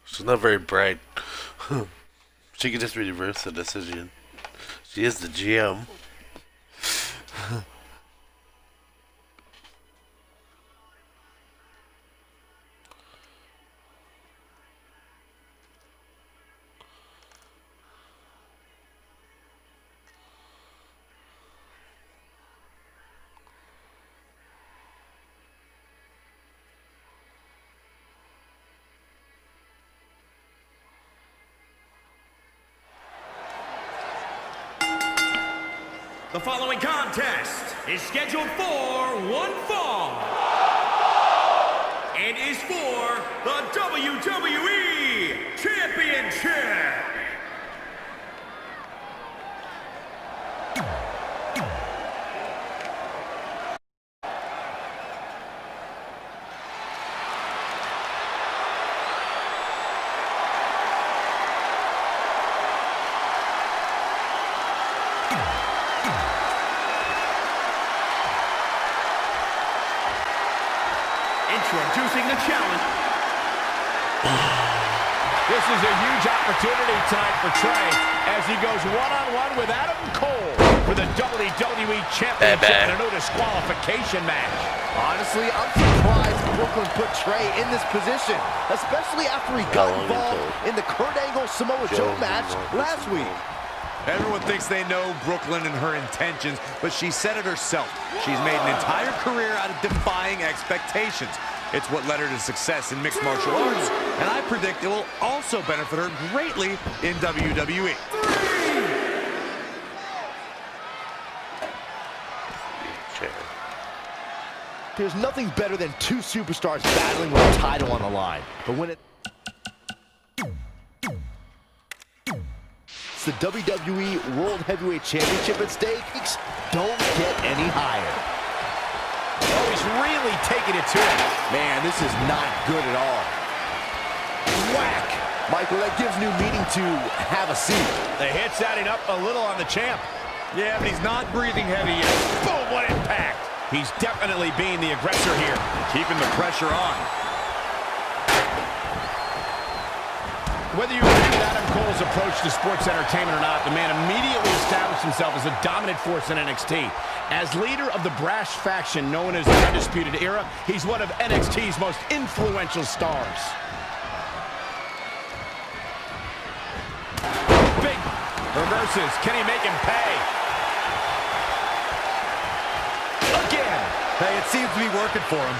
[SPEAKER 2] She's not very bright. She could just reverse the decision. She is the GM.
[SPEAKER 1] The following contest is scheduled for one fall. and is for the WWE Championship. Introducing the challenge.
[SPEAKER 5] This is a huge opportunity tonight for Trey as he goes one-on-one with Adam Cole for the WWE Championship in a no disqualification match.
[SPEAKER 6] Honestly, I'm surprised Brooklyn put Trey in this position, especially after he got involved in the Kurt Angle Samoa Joe match last week.
[SPEAKER 9] Everyone thinks they know Brooklyn and her intentions, but she said it herself. She's made an entire career out of defying expectations. It's what led her to success in mixed martial arts, and I predict it will also benefit her greatly in WWE.
[SPEAKER 6] There's nothing better than two superstars battling with a title on the line. But when it's the WWE World Heavyweight Championship at stake, don't get any higher.
[SPEAKER 5] Oh, he's really taking it to him.
[SPEAKER 6] Man, this is not good at all. Whack! Michael, that gives new meaning to have a seat.
[SPEAKER 5] The hit's adding up a little on the champ.
[SPEAKER 9] Yeah, but he's not breathing heavy yet.
[SPEAKER 5] Boom, what impact! He's definitely being the aggressor here, keeping the pressure on. Whether you agree with Adam Cole's approach to sports entertainment or not, the man immediately established himself as a dominant force in NXT. As leader of the brash faction known as the Undisputed Era, he's one of NXT's most influential stars. Big reverses. Can he make him pay? Again.
[SPEAKER 9] Hey, it seems to be working for him.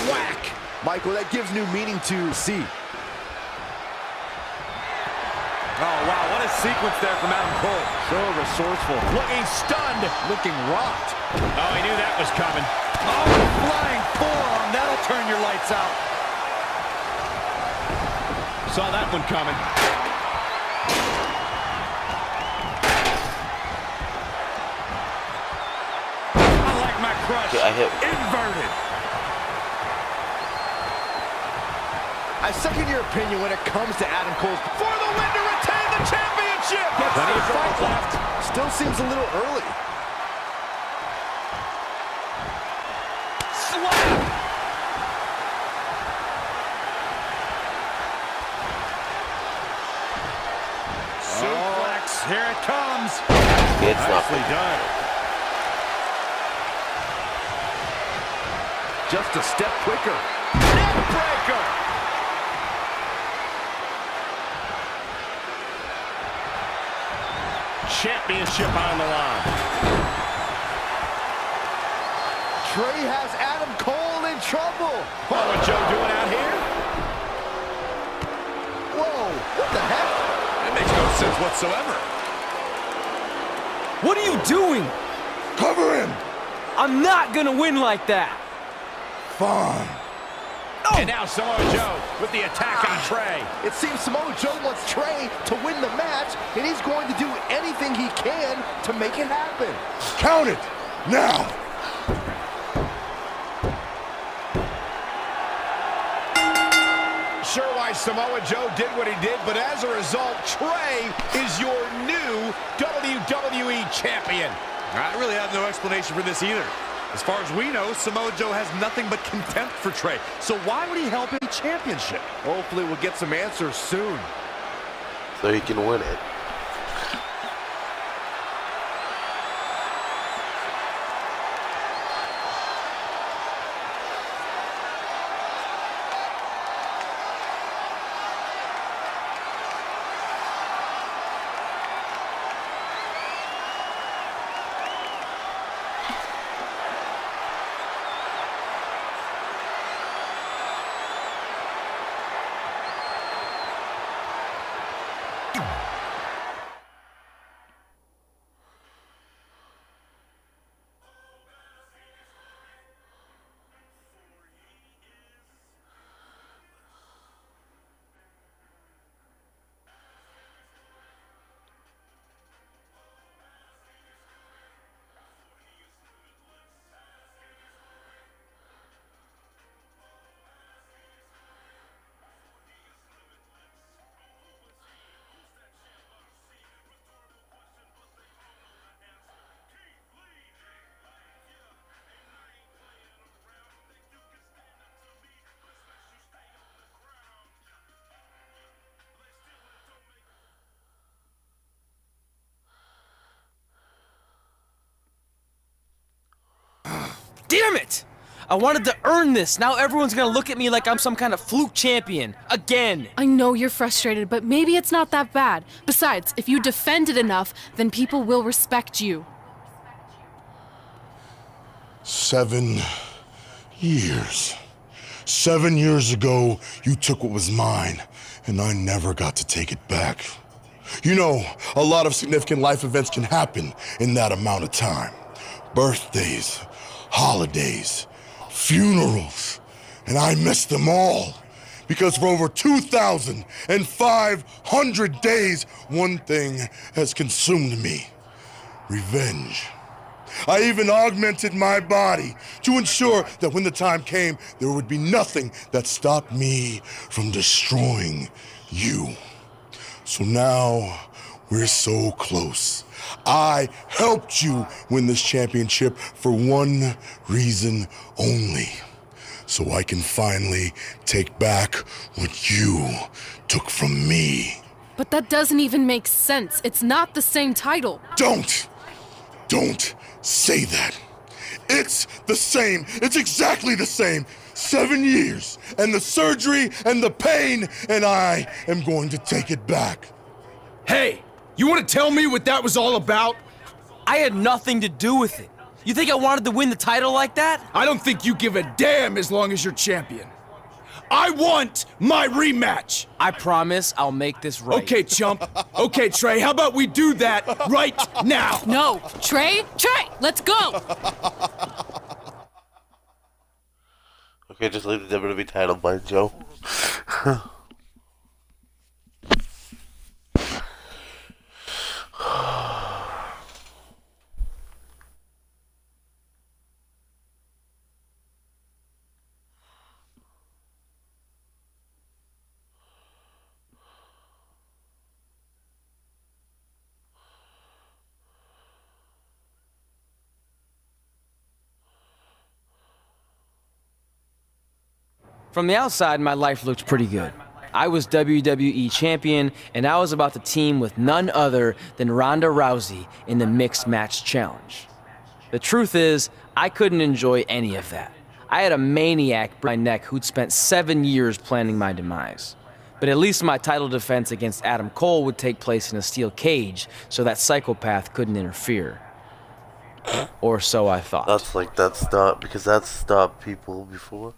[SPEAKER 6] Whack! Michael, that gives new meaning to see.
[SPEAKER 9] Oh, wow, what a sequence there from Adam Cole.
[SPEAKER 6] So resourceful.
[SPEAKER 5] Looking stunned. Looking rocked. Oh, he knew that was coming.
[SPEAKER 9] Oh, flying forearm. That'll turn your lights out.
[SPEAKER 5] Saw that one coming.
[SPEAKER 9] I like my crush.
[SPEAKER 2] I hit.
[SPEAKER 9] Inverted.
[SPEAKER 6] I second your opinion when it comes to Adam Cole's
[SPEAKER 5] For the win to retain the championship.
[SPEAKER 6] Plenty of fight left. Still seems a little early.
[SPEAKER 5] Slap.
[SPEAKER 9] Suplex. Here it comes.
[SPEAKER 2] It's
[SPEAKER 9] Nicely
[SPEAKER 2] not
[SPEAKER 9] done.
[SPEAKER 6] Just a step quicker.
[SPEAKER 5] Neck breaker. Championship on the line.
[SPEAKER 6] Trey has Adam Cole in trouble.
[SPEAKER 5] What Joe doing out here?
[SPEAKER 6] Whoa, what the heck?
[SPEAKER 9] It makes no sense whatsoever.
[SPEAKER 4] What are you doing?
[SPEAKER 12] Cover him!
[SPEAKER 4] I'm not gonna win like that.
[SPEAKER 12] Fine.
[SPEAKER 5] And now Samoa Joe with the attack on Trey.
[SPEAKER 6] It seems Samoa Joe wants Trey to win the match, and he's going to do anything he can to make it happen.
[SPEAKER 12] Count it! Now!
[SPEAKER 5] Sure why Samoa Joe did what he did, but as a result, Trey is your new WWE Champion.
[SPEAKER 9] I really have no explanation for this either. As far as we know, Samoa Joe has nothing but contempt for Trey. So why would he help in the championship?
[SPEAKER 6] Hopefully we'll get some answers soon.
[SPEAKER 2] So he can win it.
[SPEAKER 4] Damn it! I wanted to earn this. Now everyone's gonna look at me like I'm some kind of fluke champion. Again.
[SPEAKER 3] I know you're frustrated, but maybe it's not that bad. Besides, if you defend it enough, then people will respect you.
[SPEAKER 12] 7 years. 7 years ago, you took what was mine, and I never got to take it back. You know, a lot of significant life events can happen in that amount of time. Birthdays, holidays, funerals, and I missed them all. Because for over 2,500 days, one thing has consumed me: revenge. I even augmented my body to ensure that when the time came, there would be nothing that stopped me from destroying you. So now, we're so close. I helped you win this championship for one reason only: so I can finally take back what you took from me.
[SPEAKER 3] But that doesn't even make sense. It's not the same title.
[SPEAKER 12] Don't say that. It's the same. It's exactly the same. 7 years, and the surgery, and the pain, and I am going to take it back.
[SPEAKER 11] Hey, you want to tell me what that was all about?
[SPEAKER 4] I had nothing to do with it. You think I wanted to win the title like that?
[SPEAKER 11] I don't think you give a damn as long as you're champion. I want my rematch!
[SPEAKER 4] I promise I'll make this right.
[SPEAKER 11] Okay, chump. Okay, Trey, how about we do that right now?
[SPEAKER 3] No, Trey, let's go!
[SPEAKER 2] Okay, just leave the WWE title blank, Joe.
[SPEAKER 4] From the outside, my life looked pretty good. I was WWE champion, and I was about to team with none other than Ronda Rousey in the Mixed Match Challenge. The truth is, I couldn't enjoy any of that. I had a maniac by my neck who'd spent 7 years planning my demise. But at least my title defense against Adam Cole would take place in a steel cage, so that psychopath couldn't interfere. Or so I thought.
[SPEAKER 2] That's not, because that's stopped people before.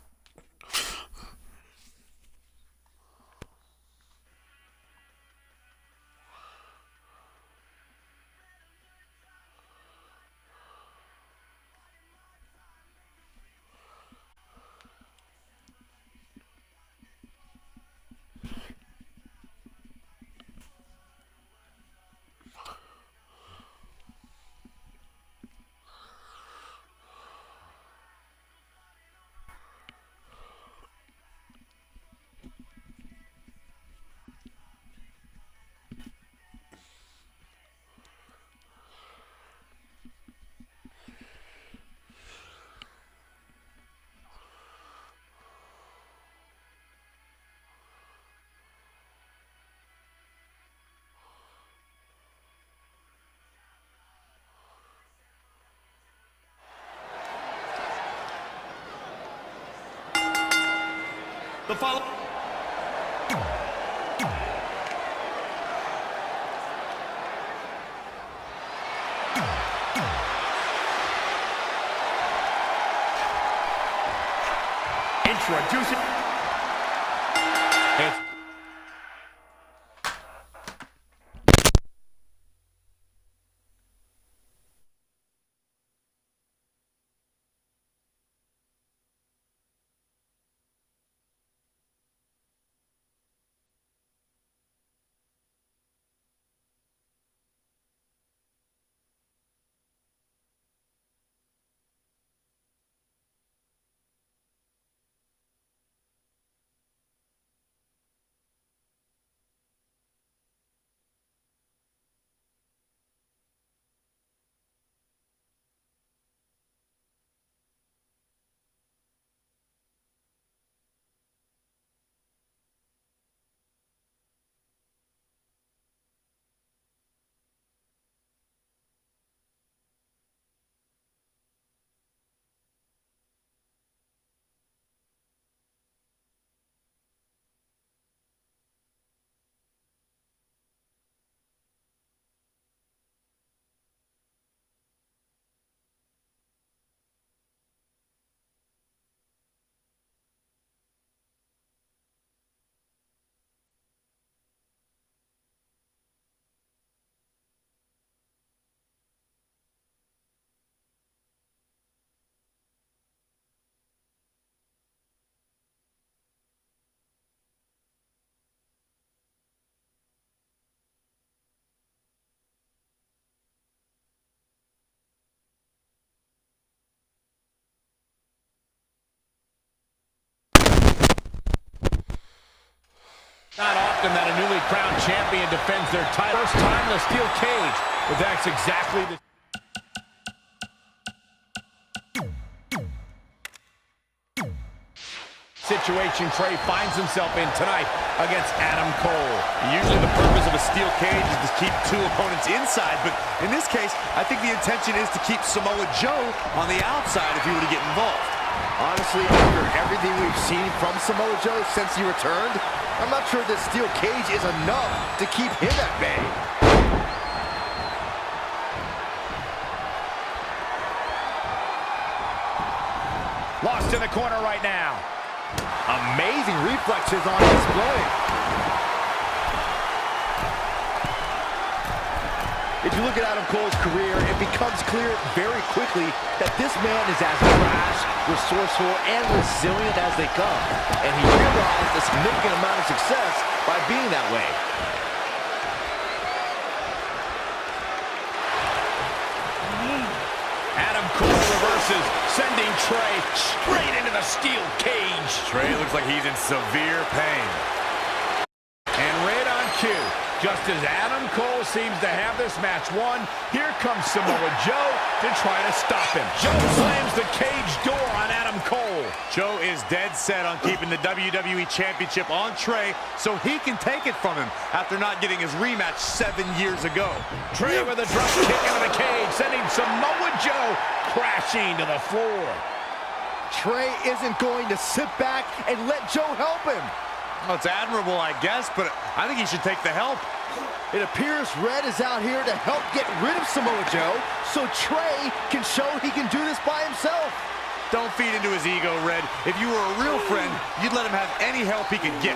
[SPEAKER 1] The follow. Introducing.
[SPEAKER 5] Not often that a newly crowned champion defends their title. First time in a steel cage, but that's exactly the situation Trey finds himself in tonight against Adam Cole.
[SPEAKER 9] Usually the purpose of a steel cage is to keep two opponents inside, but in this case, I think the intention is to keep Samoa Joe on the outside if he were to get involved.
[SPEAKER 6] Honestly, after everything we've seen from Samoa Joe since he returned, I'm not sure this steel cage is enough to keep him at bay.
[SPEAKER 5] Lost in the corner right now.
[SPEAKER 6] Amazing reflexes on display. If you look at Adam Cole's career, it becomes clear very quickly that this man is as brash, resourceful, and resilient as they come. And he realized a significant amount of success by being that way.
[SPEAKER 5] Adam Cole reverses, sending Trey straight into the steel cage.
[SPEAKER 9] Trey looks like he's in severe pain.
[SPEAKER 5] And right on cue, just as Adam Cole seems to have this match won, here comes Samoa Joe to try to stop him. Joe slams the cage door on Adam Cole.
[SPEAKER 9] Joe is dead set on keeping the WWE Championship on Trey so he can take it from him after not getting his rematch 7 years ago.
[SPEAKER 5] Trey with a drop kick into the cage, sending Samoa Joe crashing to the floor.
[SPEAKER 6] Trey isn't going to sit back and let Joe help him.
[SPEAKER 9] Well, it's admirable, I guess, but I think he should take the help.
[SPEAKER 6] It appears Red is out here to help get rid of Samoa Joe so Trey can show he can do this by himself.
[SPEAKER 9] Don't feed into his ego, Red. If you were a real friend, you'd let him have any help he could get.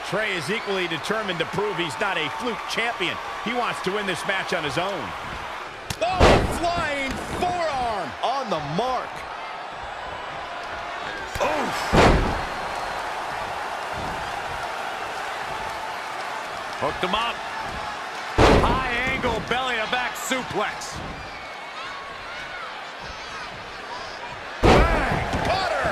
[SPEAKER 5] Trey is equally determined to prove he's not a fluke champion. He wants to win this match on his own.
[SPEAKER 6] Oh, flying forearm on the mark.
[SPEAKER 9] Oof. Hooked him up. High angle belly to back suplex.
[SPEAKER 5] Bang! Cutter!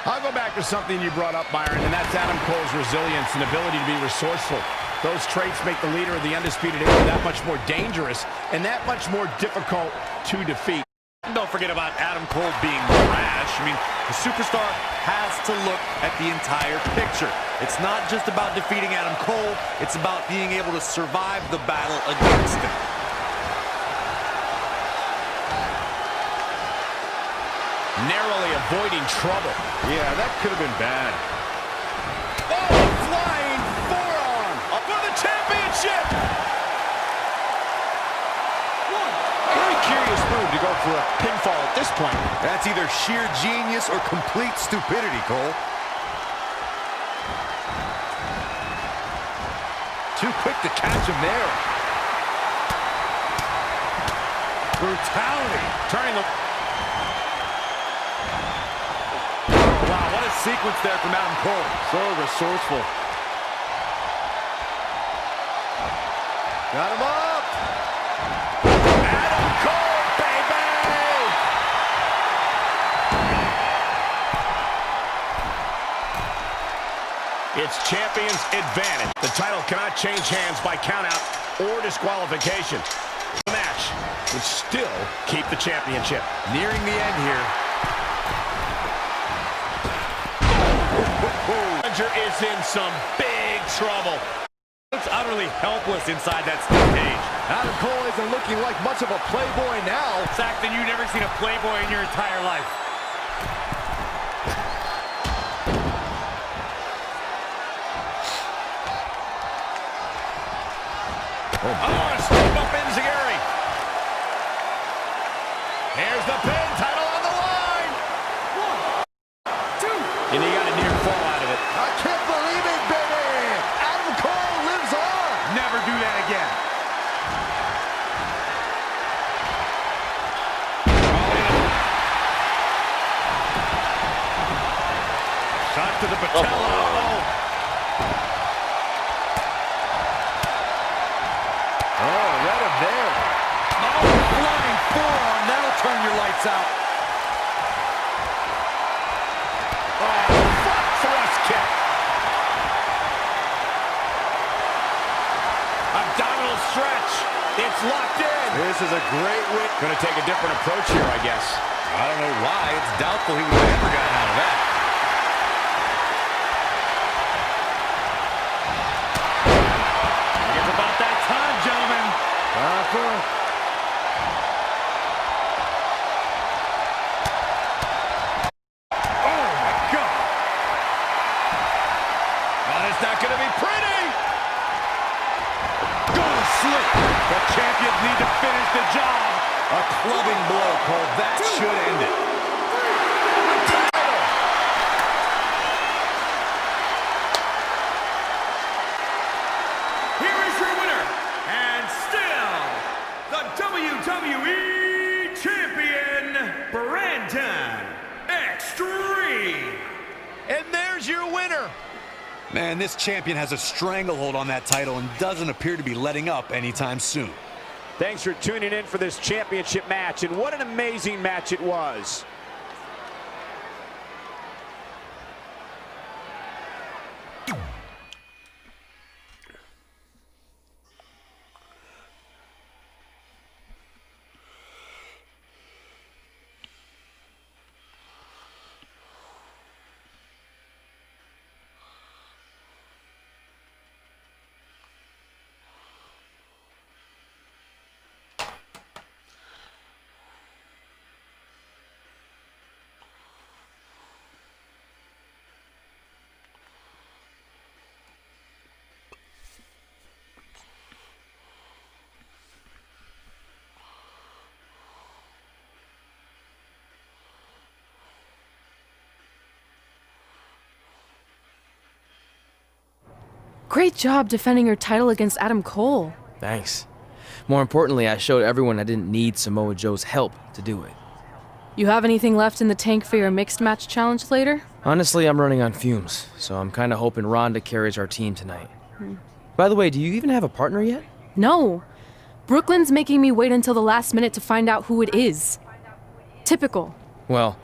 [SPEAKER 5] I'll go back to something you brought up, Byron, and that's Adam Cole's resilience and ability to be resourceful. Those traits make the leader of the Undisputed Era that much more dangerous and that much more difficult to defeat.
[SPEAKER 9] Don't forget about Adam Cole being brash. I mean, the superstar has to look at the entire picture. It's not just about defeating Adam Cole, it's about being able to survive the battle against him.
[SPEAKER 5] Narrowly avoiding trouble.
[SPEAKER 6] Yeah, that could have been bad.
[SPEAKER 5] Oh, flying forearm for the championship! Very curious move to go for a pinfall at this point.
[SPEAKER 9] That's either sheer genius or complete stupidity, Cole.
[SPEAKER 6] Too quick to catch him there.
[SPEAKER 9] Brutality.
[SPEAKER 5] Turning the...
[SPEAKER 9] Wow, what a sequence there from Adam Cole.
[SPEAKER 6] So resourceful. Got him up.
[SPEAKER 5] Adam Cole, baby! It's champion's advantage. The title cannot change hands by countout or disqualification. The match would still keep the championship.
[SPEAKER 9] Nearing the end here.
[SPEAKER 5] Challenger is in some big trouble.
[SPEAKER 9] Looks utterly helpless inside that steel cage.
[SPEAKER 6] Adam Cole isn't looking like much of a playboy now.
[SPEAKER 9] Saxton, you've never seen a playboy in your entire life.
[SPEAKER 5] Oh, a step up Enziguri. Here's the pin, title on the line. 1, 2. And he got a near fall out of it.
[SPEAKER 6] I can't believe it, baby. Adam Cole lives on.
[SPEAKER 9] Never do that again.
[SPEAKER 5] Shot to the patella.
[SPEAKER 6] Oh, right up there.
[SPEAKER 9] Oh, flying
[SPEAKER 5] little stretch. It's locked in. This is a great win. Going to take a different approach here, I guess.
[SPEAKER 9] I don't know why. It's doubtful he would have ever gotten out of that.
[SPEAKER 5] It's about that time, gentlemen. Oh, my God. And it's not going to be pretty. Going to slip. The champions need to finish the job.
[SPEAKER 9] A clubbing blow, Cole. That should end it.
[SPEAKER 1] Here is your winner, and still the WWE Champion, Brandon Extreme.
[SPEAKER 5] And there's your winner.
[SPEAKER 9] Man, this champion has a stranglehold on that title and doesn't appear to be letting up anytime soon.
[SPEAKER 5] Thanks for tuning in for this championship match, and what an amazing match it was.
[SPEAKER 3] Great job defending your title against Adam Cole.
[SPEAKER 4] Thanks. More importantly, I showed everyone I didn't need Samoa Joe's help to do it.
[SPEAKER 3] You have anything left in the tank for your mixed match challenge later?
[SPEAKER 4] Honestly, I'm running on fumes, so I'm kind of hoping Ronda carries our team tonight. By the way, do you even have a partner yet?
[SPEAKER 3] No. Brooklyn's making me wait until the last minute to find out who it is. Typical.
[SPEAKER 4] Well,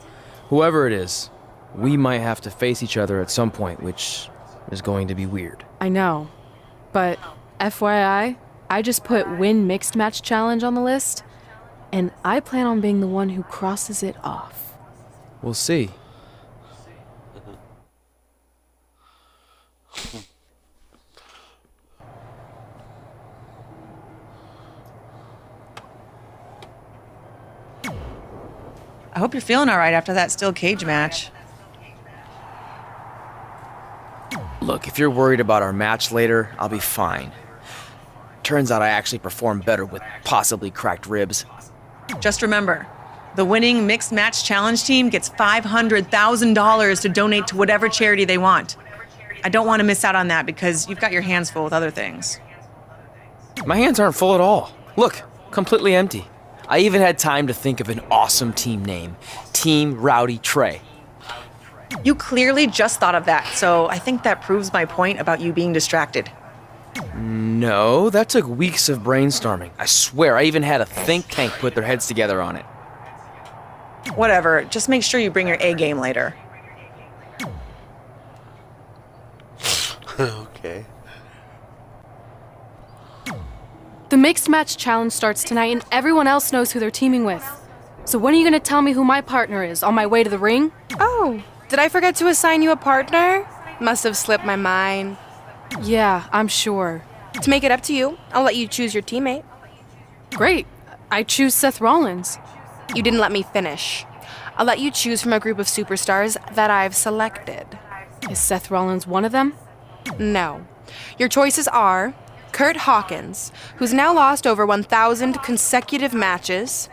[SPEAKER 4] whoever it is, we might have to face each other at some point, which is going to be weird.
[SPEAKER 3] I know. But FYI, I just put win mixed match challenge on the list, and I plan on being the one who crosses it off.
[SPEAKER 4] We'll see.
[SPEAKER 15] I hope you're feeling all right after that steel cage match.
[SPEAKER 4] Look, if you're worried about our match later, I'll be fine. Turns out I actually perform better with possibly cracked ribs.
[SPEAKER 15] Just remember, the winning mixed match challenge team gets $500,000 to donate to whatever charity they want. I don't want to miss out on that because you've got your hands full with other things.
[SPEAKER 4] My hands aren't full at all. Look, completely empty. I even had time to think of an awesome team name. Team Rowdy Trey.
[SPEAKER 15] You clearly just thought of that, so I think that proves my point about you being distracted.
[SPEAKER 4] No, that took weeks of brainstorming. I swear, I even had a think tank put their heads together on it.
[SPEAKER 15] Whatever, just make sure you bring your A game later.
[SPEAKER 2] Okay.
[SPEAKER 3] The mixed match challenge starts tonight, and everyone else knows who they're teaming with. So when are you going to tell me who my partner is on my way to the ring?
[SPEAKER 14] Oh, did I forget to assign you a partner? Must have slipped my mind.
[SPEAKER 3] Yeah, I'm sure.
[SPEAKER 14] To make it up to you, I'll let you choose your teammate.
[SPEAKER 3] Great. I choose Seth Rollins.
[SPEAKER 14] You didn't let me finish. I'll let you choose from a group of superstars that I've selected.
[SPEAKER 3] Is Seth Rollins one of them?
[SPEAKER 14] No. Your choices are Kurt Hawkins, who's now lost over 1,000 consecutive matches.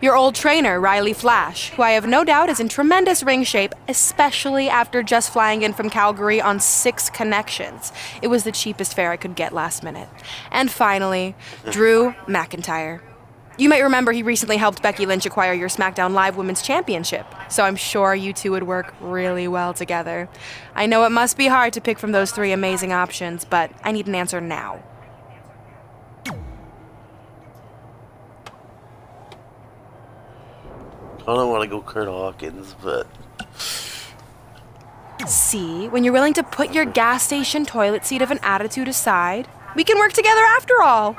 [SPEAKER 14] Your old trainer, Riley Flash, who I have no doubt is in tremendous ring shape, especially after just flying in from Calgary on 6 connections. It was the cheapest fare I could get last minute. And finally, Drew McIntyre. You might remember he recently helped Becky Lynch acquire your SmackDown Live Women's Championship, so I'm sure you two would work really well together. I know it must be hard to pick from those 3 amazing options, but I need an answer now.
[SPEAKER 2] I don't want to go Kurt Hawkins, but...
[SPEAKER 14] See, when you're willing to put your gas station toilet seat of an attitude aside, We can work together after all.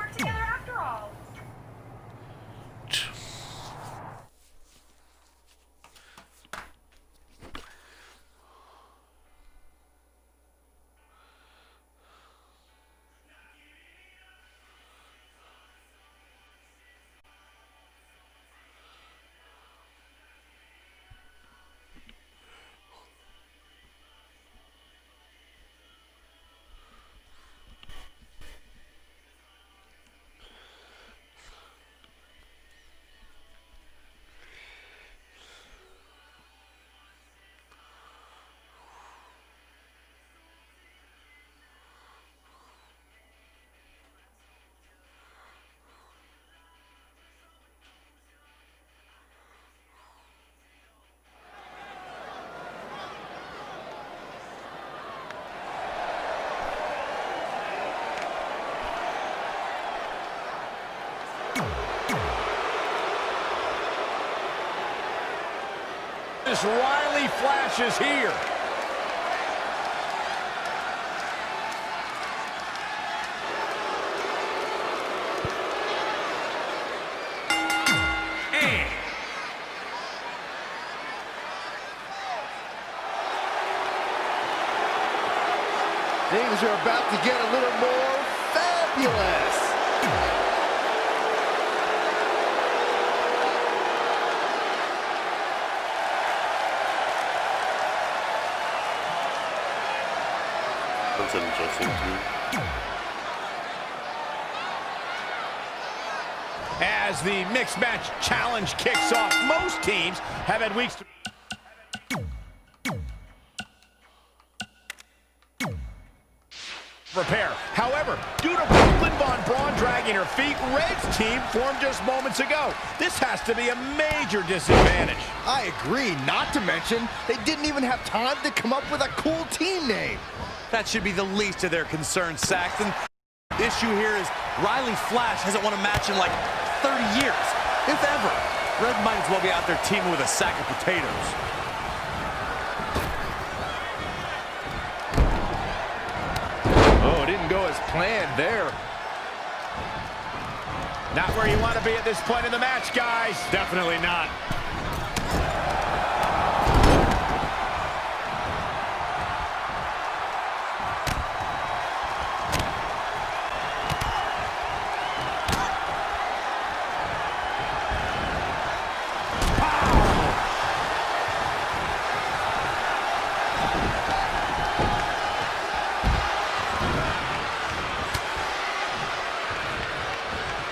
[SPEAKER 5] This Riley Flash is here.
[SPEAKER 6] Things are about to get a little more fabulous.
[SPEAKER 2] That's interesting too.
[SPEAKER 5] As the mixed match challenge kicks off, most teams have had weeks to prepare. However, due to Brooklyn Von Braun dragging her feet, Red's team formed just moments ago. This has to be a major disadvantage.
[SPEAKER 6] I agree, not to mention, they didn't even have time to come up with a cool team name.
[SPEAKER 9] That should be the least of their concerns, Saxton. The issue here is Riley Flash hasn't won a match in like 30 years, if ever. Red might as well be out there teaming with a sack of potatoes.
[SPEAKER 5] Oh, it didn't go as planned there. Not where you want to be at this point in the match, guys.
[SPEAKER 9] Definitely not.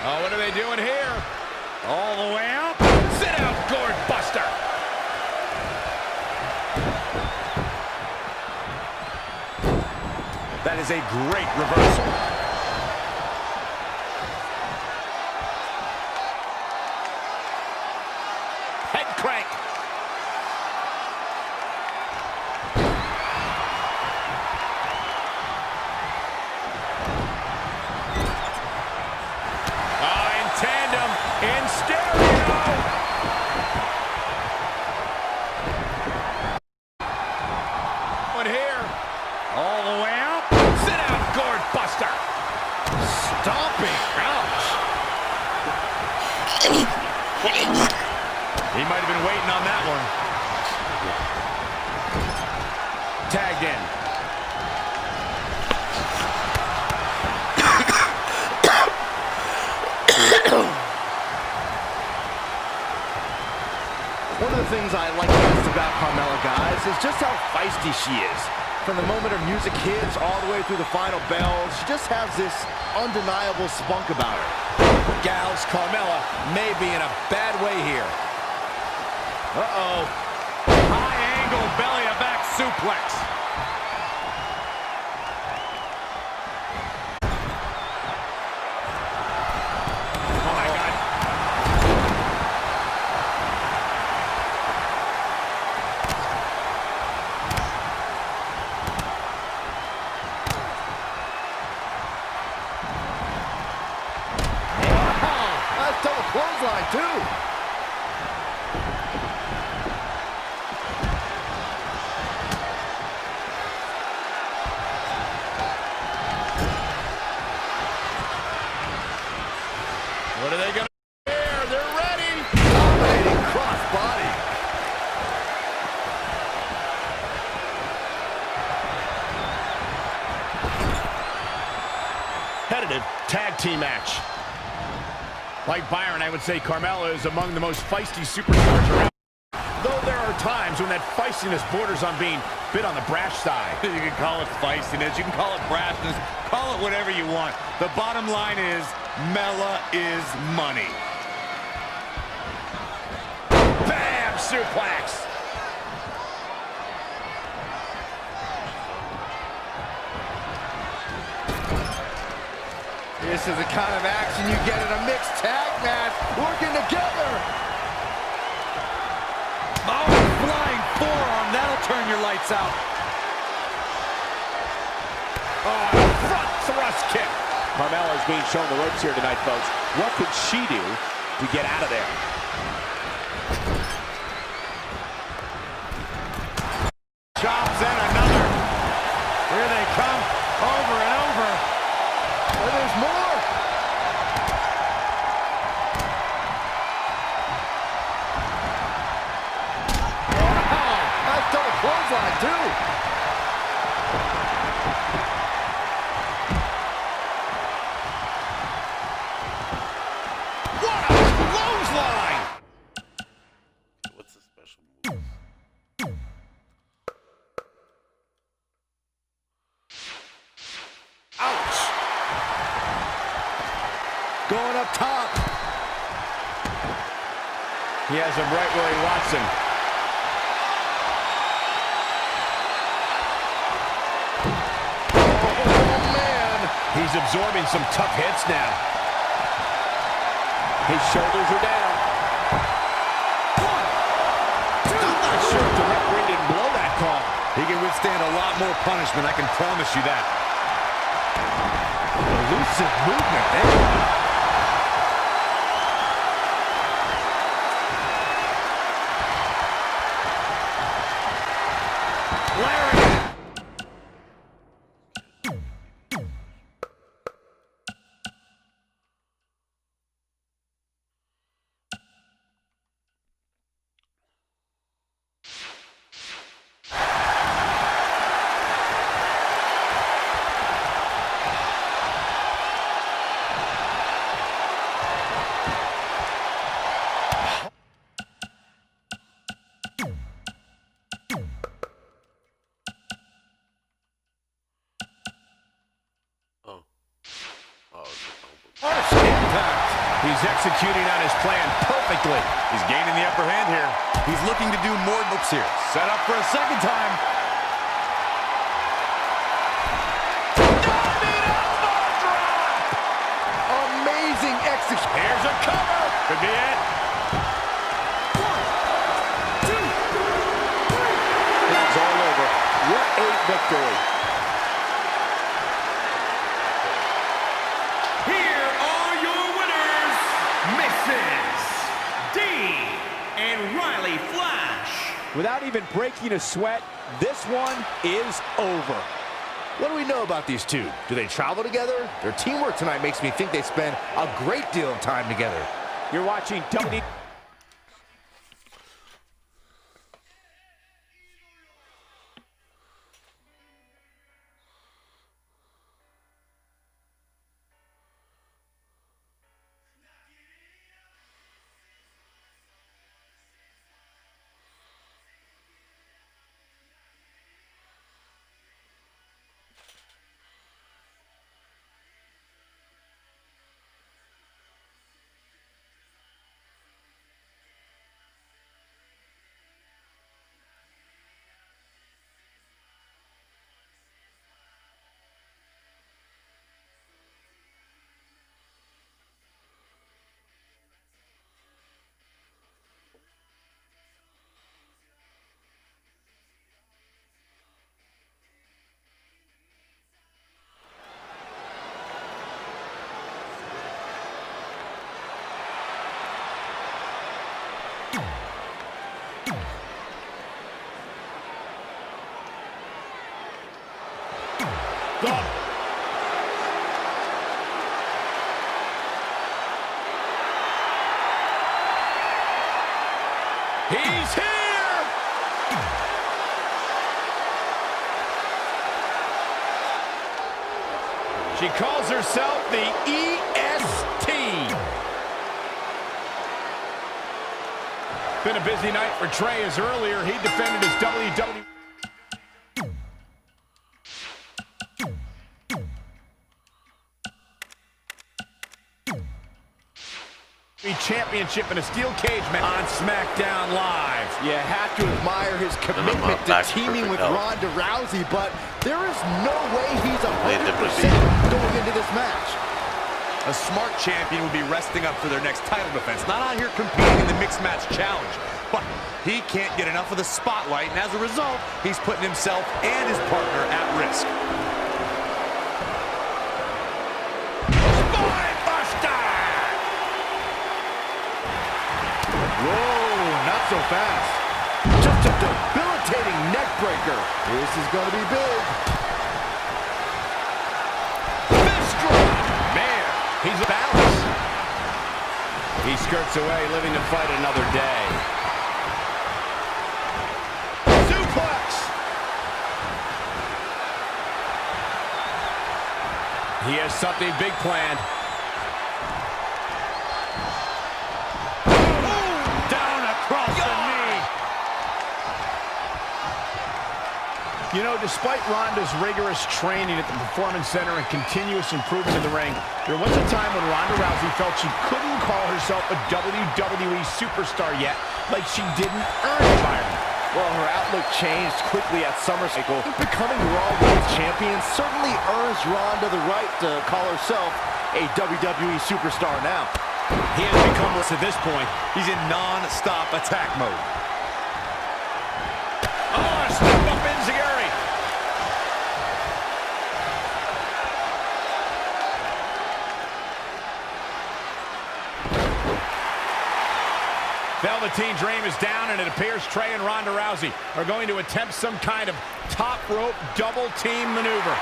[SPEAKER 5] Oh, what are they doing here? All the way up. Sit out, gourd buster.
[SPEAKER 9] That is a great reversal.
[SPEAKER 5] Head crank. Tandem in stereo. One here. All the way up. Sit out, gourd buster.
[SPEAKER 6] Stomping. Ouch.
[SPEAKER 5] He might have been waiting on that one. Tagged in.
[SPEAKER 6] One of the things I like most about Carmella, guys, is just how feisty she is. From the moment her music hits all the way through the final bell, she just has this undeniable spunk about her.
[SPEAKER 5] Gals, Carmella may be in a bad way here. Uh-oh. High angle belly to back suplex.
[SPEAKER 6] Clothesline, too.
[SPEAKER 5] competitive tag team match. Like Byron, I would say Carmella is among the most feisty superstars around. Though there are times when that feistiness borders on being a bit on the brash side.
[SPEAKER 9] You can call it feistiness, you can call it brashness, call it whatever you want. The bottom line is, Mella is money.
[SPEAKER 5] Bam! Suplex!
[SPEAKER 6] This is the kind of action you get in a mixed tag match. Working together.
[SPEAKER 9] Oh, flying forearm. That'll turn your lights out.
[SPEAKER 5] Oh, front thrust kick. Carmella is being shown the ropes here tonight, folks. What could she do to get out of there?
[SPEAKER 9] Chops in another. Here they come, over and over.
[SPEAKER 6] Oh, there's more. Wow, nice double clothesline too.
[SPEAKER 9] What a clothesline!
[SPEAKER 2] What's the special move?
[SPEAKER 6] Ouch. Going up top.
[SPEAKER 5] He has him right where he wants him.
[SPEAKER 6] Oh, man.
[SPEAKER 5] He's absorbing some tough hits now. His shoulders are down. I'm not sure if the referee didn't blow that call.
[SPEAKER 9] He can withstand a lot more punishment, I can promise you that.
[SPEAKER 6] Elusive movement there.
[SPEAKER 9] Harsh impact.
[SPEAKER 5] He's executing on his plan perfectly.
[SPEAKER 9] He's gaining the upper hand here. He's looking to do more looks here. Set up for a second time.
[SPEAKER 6] Amazing execution.
[SPEAKER 5] Here's a cover. Could be it.
[SPEAKER 6] 1, 2, 3.
[SPEAKER 5] It's all over. What a victory.
[SPEAKER 1] Here are your winners, Mrs. D and Riley Flash.
[SPEAKER 5] Without even breaking a sweat, this one is over.
[SPEAKER 6] What do we know about these two? Do they travel together? Their teamwork tonight makes me think they spend a great deal of time together.
[SPEAKER 5] You're watching WWE. He's here! She calls herself the EST. Been a busy night for Trey, as earlier he defended his WWE championship in a steel cage match on SmackDown Live.
[SPEAKER 6] You have to admire his commitment to teaming with Ronda Rousey, but there is no way he's 100% going into this match.
[SPEAKER 9] A smart champion would be resting up for their next title defense, not out here competing in the mixed match challenge. But he can't get enough of the spotlight, and as a result, he's putting himself and his partner at risk.
[SPEAKER 6] Whoa, not so fast. Just a debilitating neck breaker. This is going to be big.
[SPEAKER 5] Fist drop. Man, he's balanced. He skirts away, living to fight another day. Suplex. He has something big planned. You know, despite Ronda's rigorous training at the Performance Center and continuous improvement in the ring, there was a time when Ronda Rousey felt she couldn't call herself a WWE superstar yet, like she didn't earn it by her.
[SPEAKER 6] Well, her outlook changed quickly at SummerSlam. Becoming Raw Women's Champion certainly earns Ronda the right to call herself a WWE superstar now.
[SPEAKER 9] He has become, at this point, he's in non-stop attack mode.
[SPEAKER 5] Oh, step up Enziguri. Velveteen Dream is down, and it appears Trey and Ronda Rousey are going to attempt some kind of top rope double team maneuver.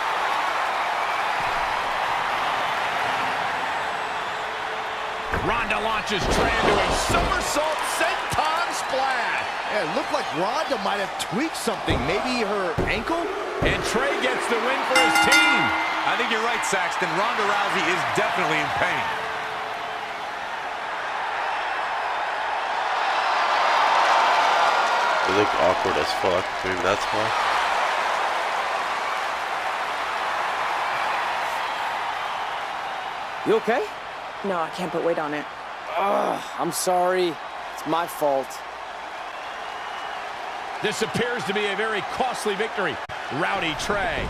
[SPEAKER 5] Ronda launches Trey into a somersault senton splash.
[SPEAKER 6] Yeah, it looked like Ronda might have tweaked something, maybe her ankle?
[SPEAKER 5] And Trey gets the win for his team.
[SPEAKER 9] I think you're right, Saxton. Ronda Rousey is definitely in pain.
[SPEAKER 2] They look awkward as fuck. Maybe that's why.
[SPEAKER 4] You okay?
[SPEAKER 16] No, I can't put weight on it.
[SPEAKER 4] Ugh, I'm sorry. It's my fault.
[SPEAKER 5] This appears to be a very costly victory. Rowdy Trey.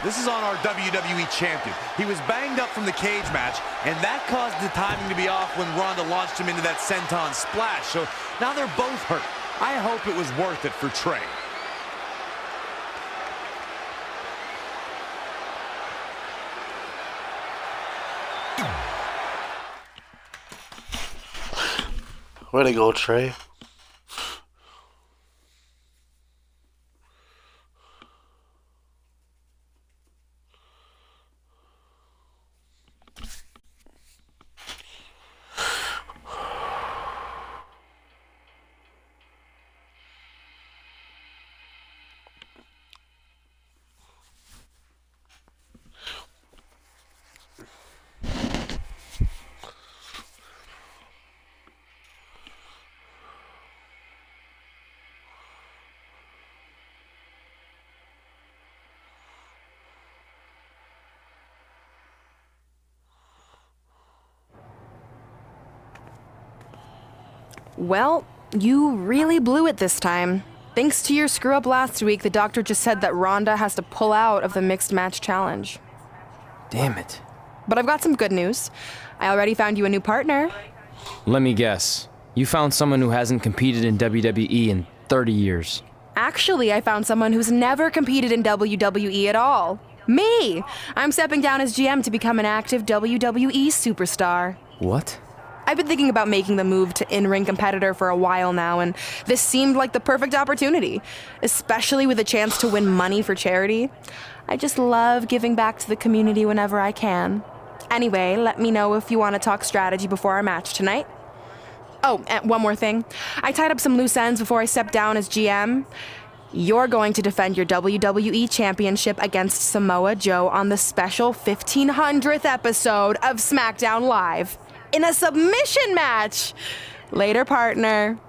[SPEAKER 9] This is on our WWE champion. He was banged up from the cage match, and that caused the timing to be off when Ronda launched him into that senton splash. So now they're both hurt. I hope it was worth it for Trey.
[SPEAKER 2] Way to go, Trey.
[SPEAKER 14] Well, you really blew it this time. Thanks to your screw-up last week, the doctor just said that Ronda has to pull out of the mixed match challenge.
[SPEAKER 4] Damn it.
[SPEAKER 14] But I've got some good news. I already found you a new partner.
[SPEAKER 4] Let me guess. You found someone who hasn't competed in WWE in 30 years.
[SPEAKER 14] Actually, I found someone who's never competed in WWE at all. Me! I'm stepping down as GM to become an active WWE superstar.
[SPEAKER 4] What?
[SPEAKER 14] I've been thinking about making the move to in-ring competitor for a while now, and this seemed like the perfect opportunity, especially with a chance to win money for charity. I just love giving back to the community whenever I can. Anyway, let me know if you want to talk strategy before our match tonight. Oh, and one more thing. I tied up some loose ends before I stepped down as GM. You're going to defend your WWE Championship against Samoa Joe on the special 1500th episode of SmackDown Live in a submission match. Later, partner.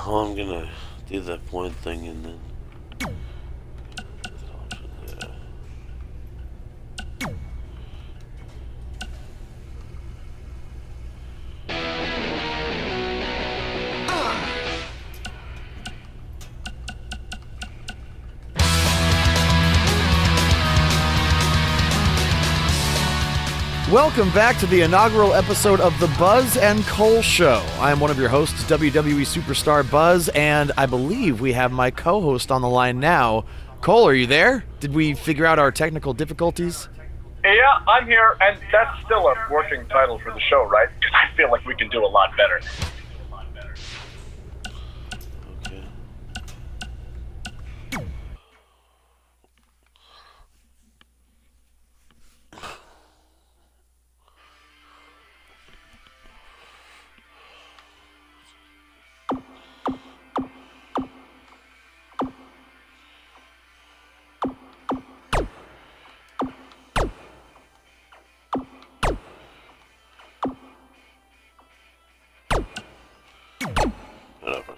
[SPEAKER 2] Well, I'm gonna do that point thing and then.
[SPEAKER 17] Welcome back to the inaugural episode of the Buzz and Cole Show. I am one of your hosts, WWE superstar Buzz, and I believe we have my co-host on the line now. Cole, are you there? Did we figure out our technical difficulties?
[SPEAKER 18] Yeah, I'm here, and that's still a working title for the show, right? Because I feel like we can do a lot better.
[SPEAKER 2] Whatever.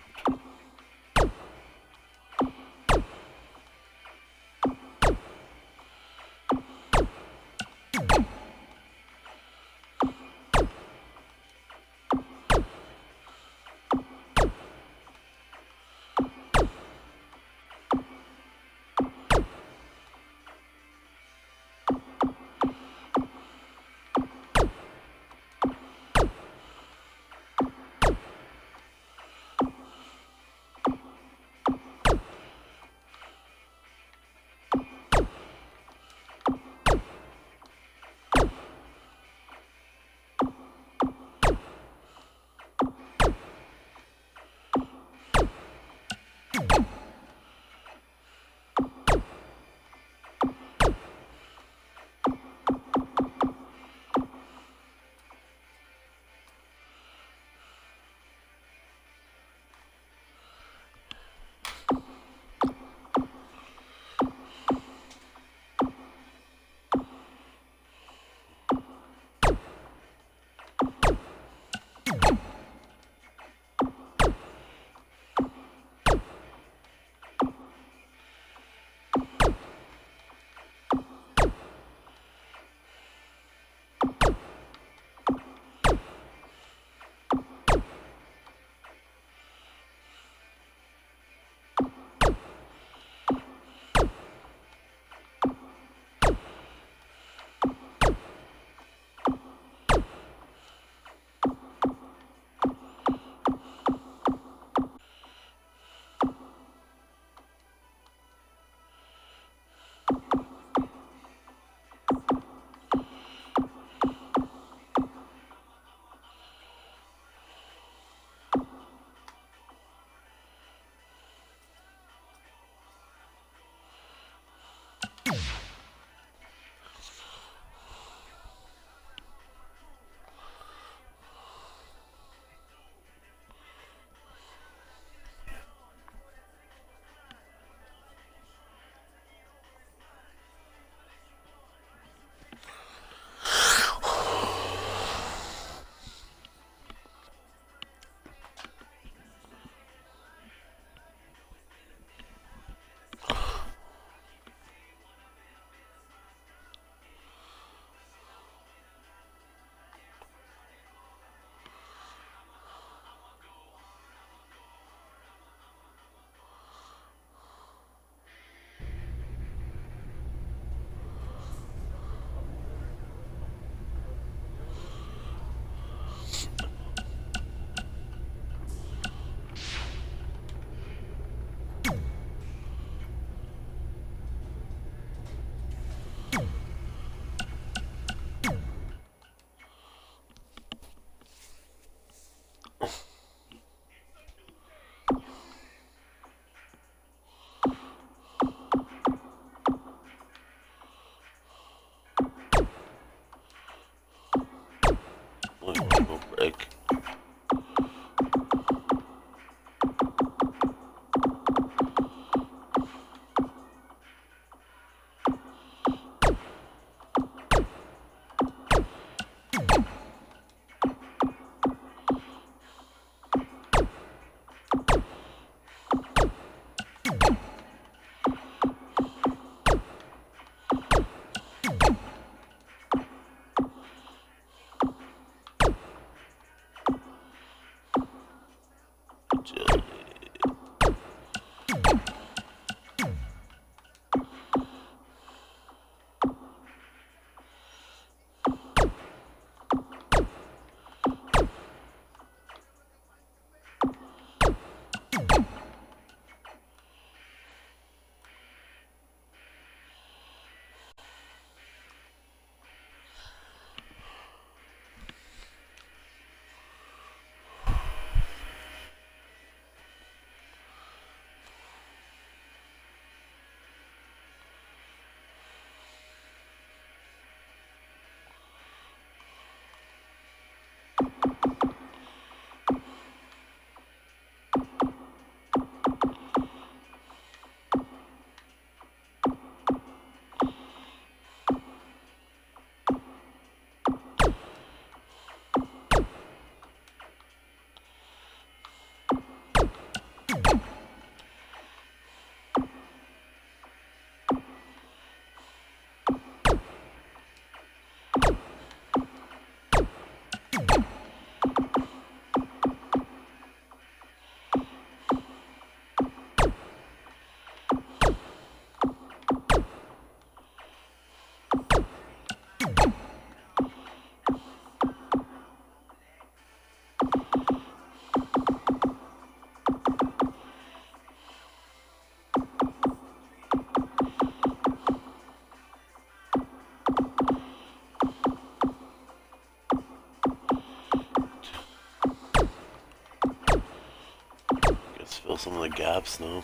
[SPEAKER 2] some of the gaps now.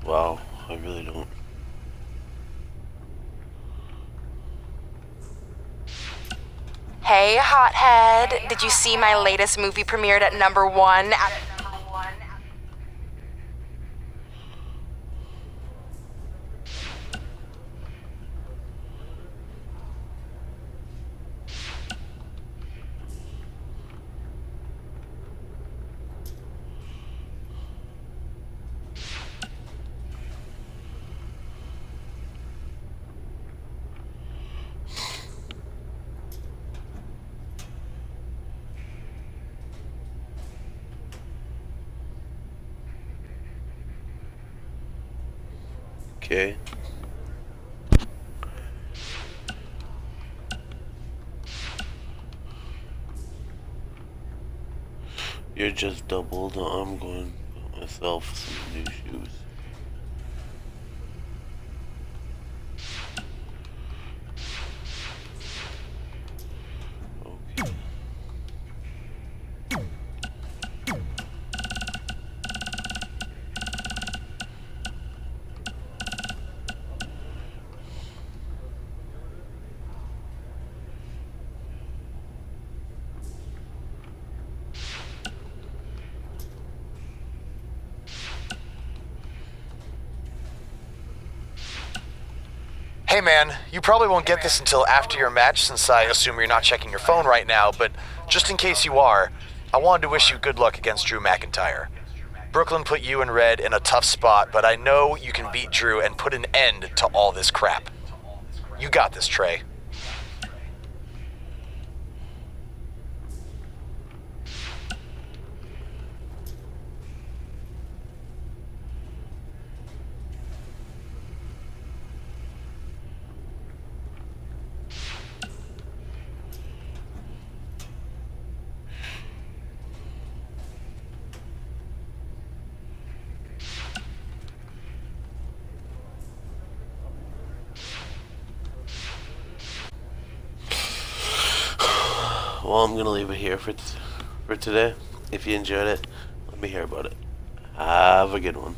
[SPEAKER 2] Wow, I really don't.
[SPEAKER 19] Hey, hothead. Did you see my latest movie premiered at #1?
[SPEAKER 2] Okay. You're just doubled. I'm going to put myself some new shoes.
[SPEAKER 17] Hey man, you probably won't get this until after your match since I assume you're not checking your phone right now, but just in case you are, I wanted to wish you good luck against Drew McIntyre. Brooklyn put you and Red in a tough spot, but I know you can beat Drew and put an end to all this crap. You got this, Trey.
[SPEAKER 2] Well, I'm gonna leave it here for today. If you enjoyed it, let me hear about it. Have a good one.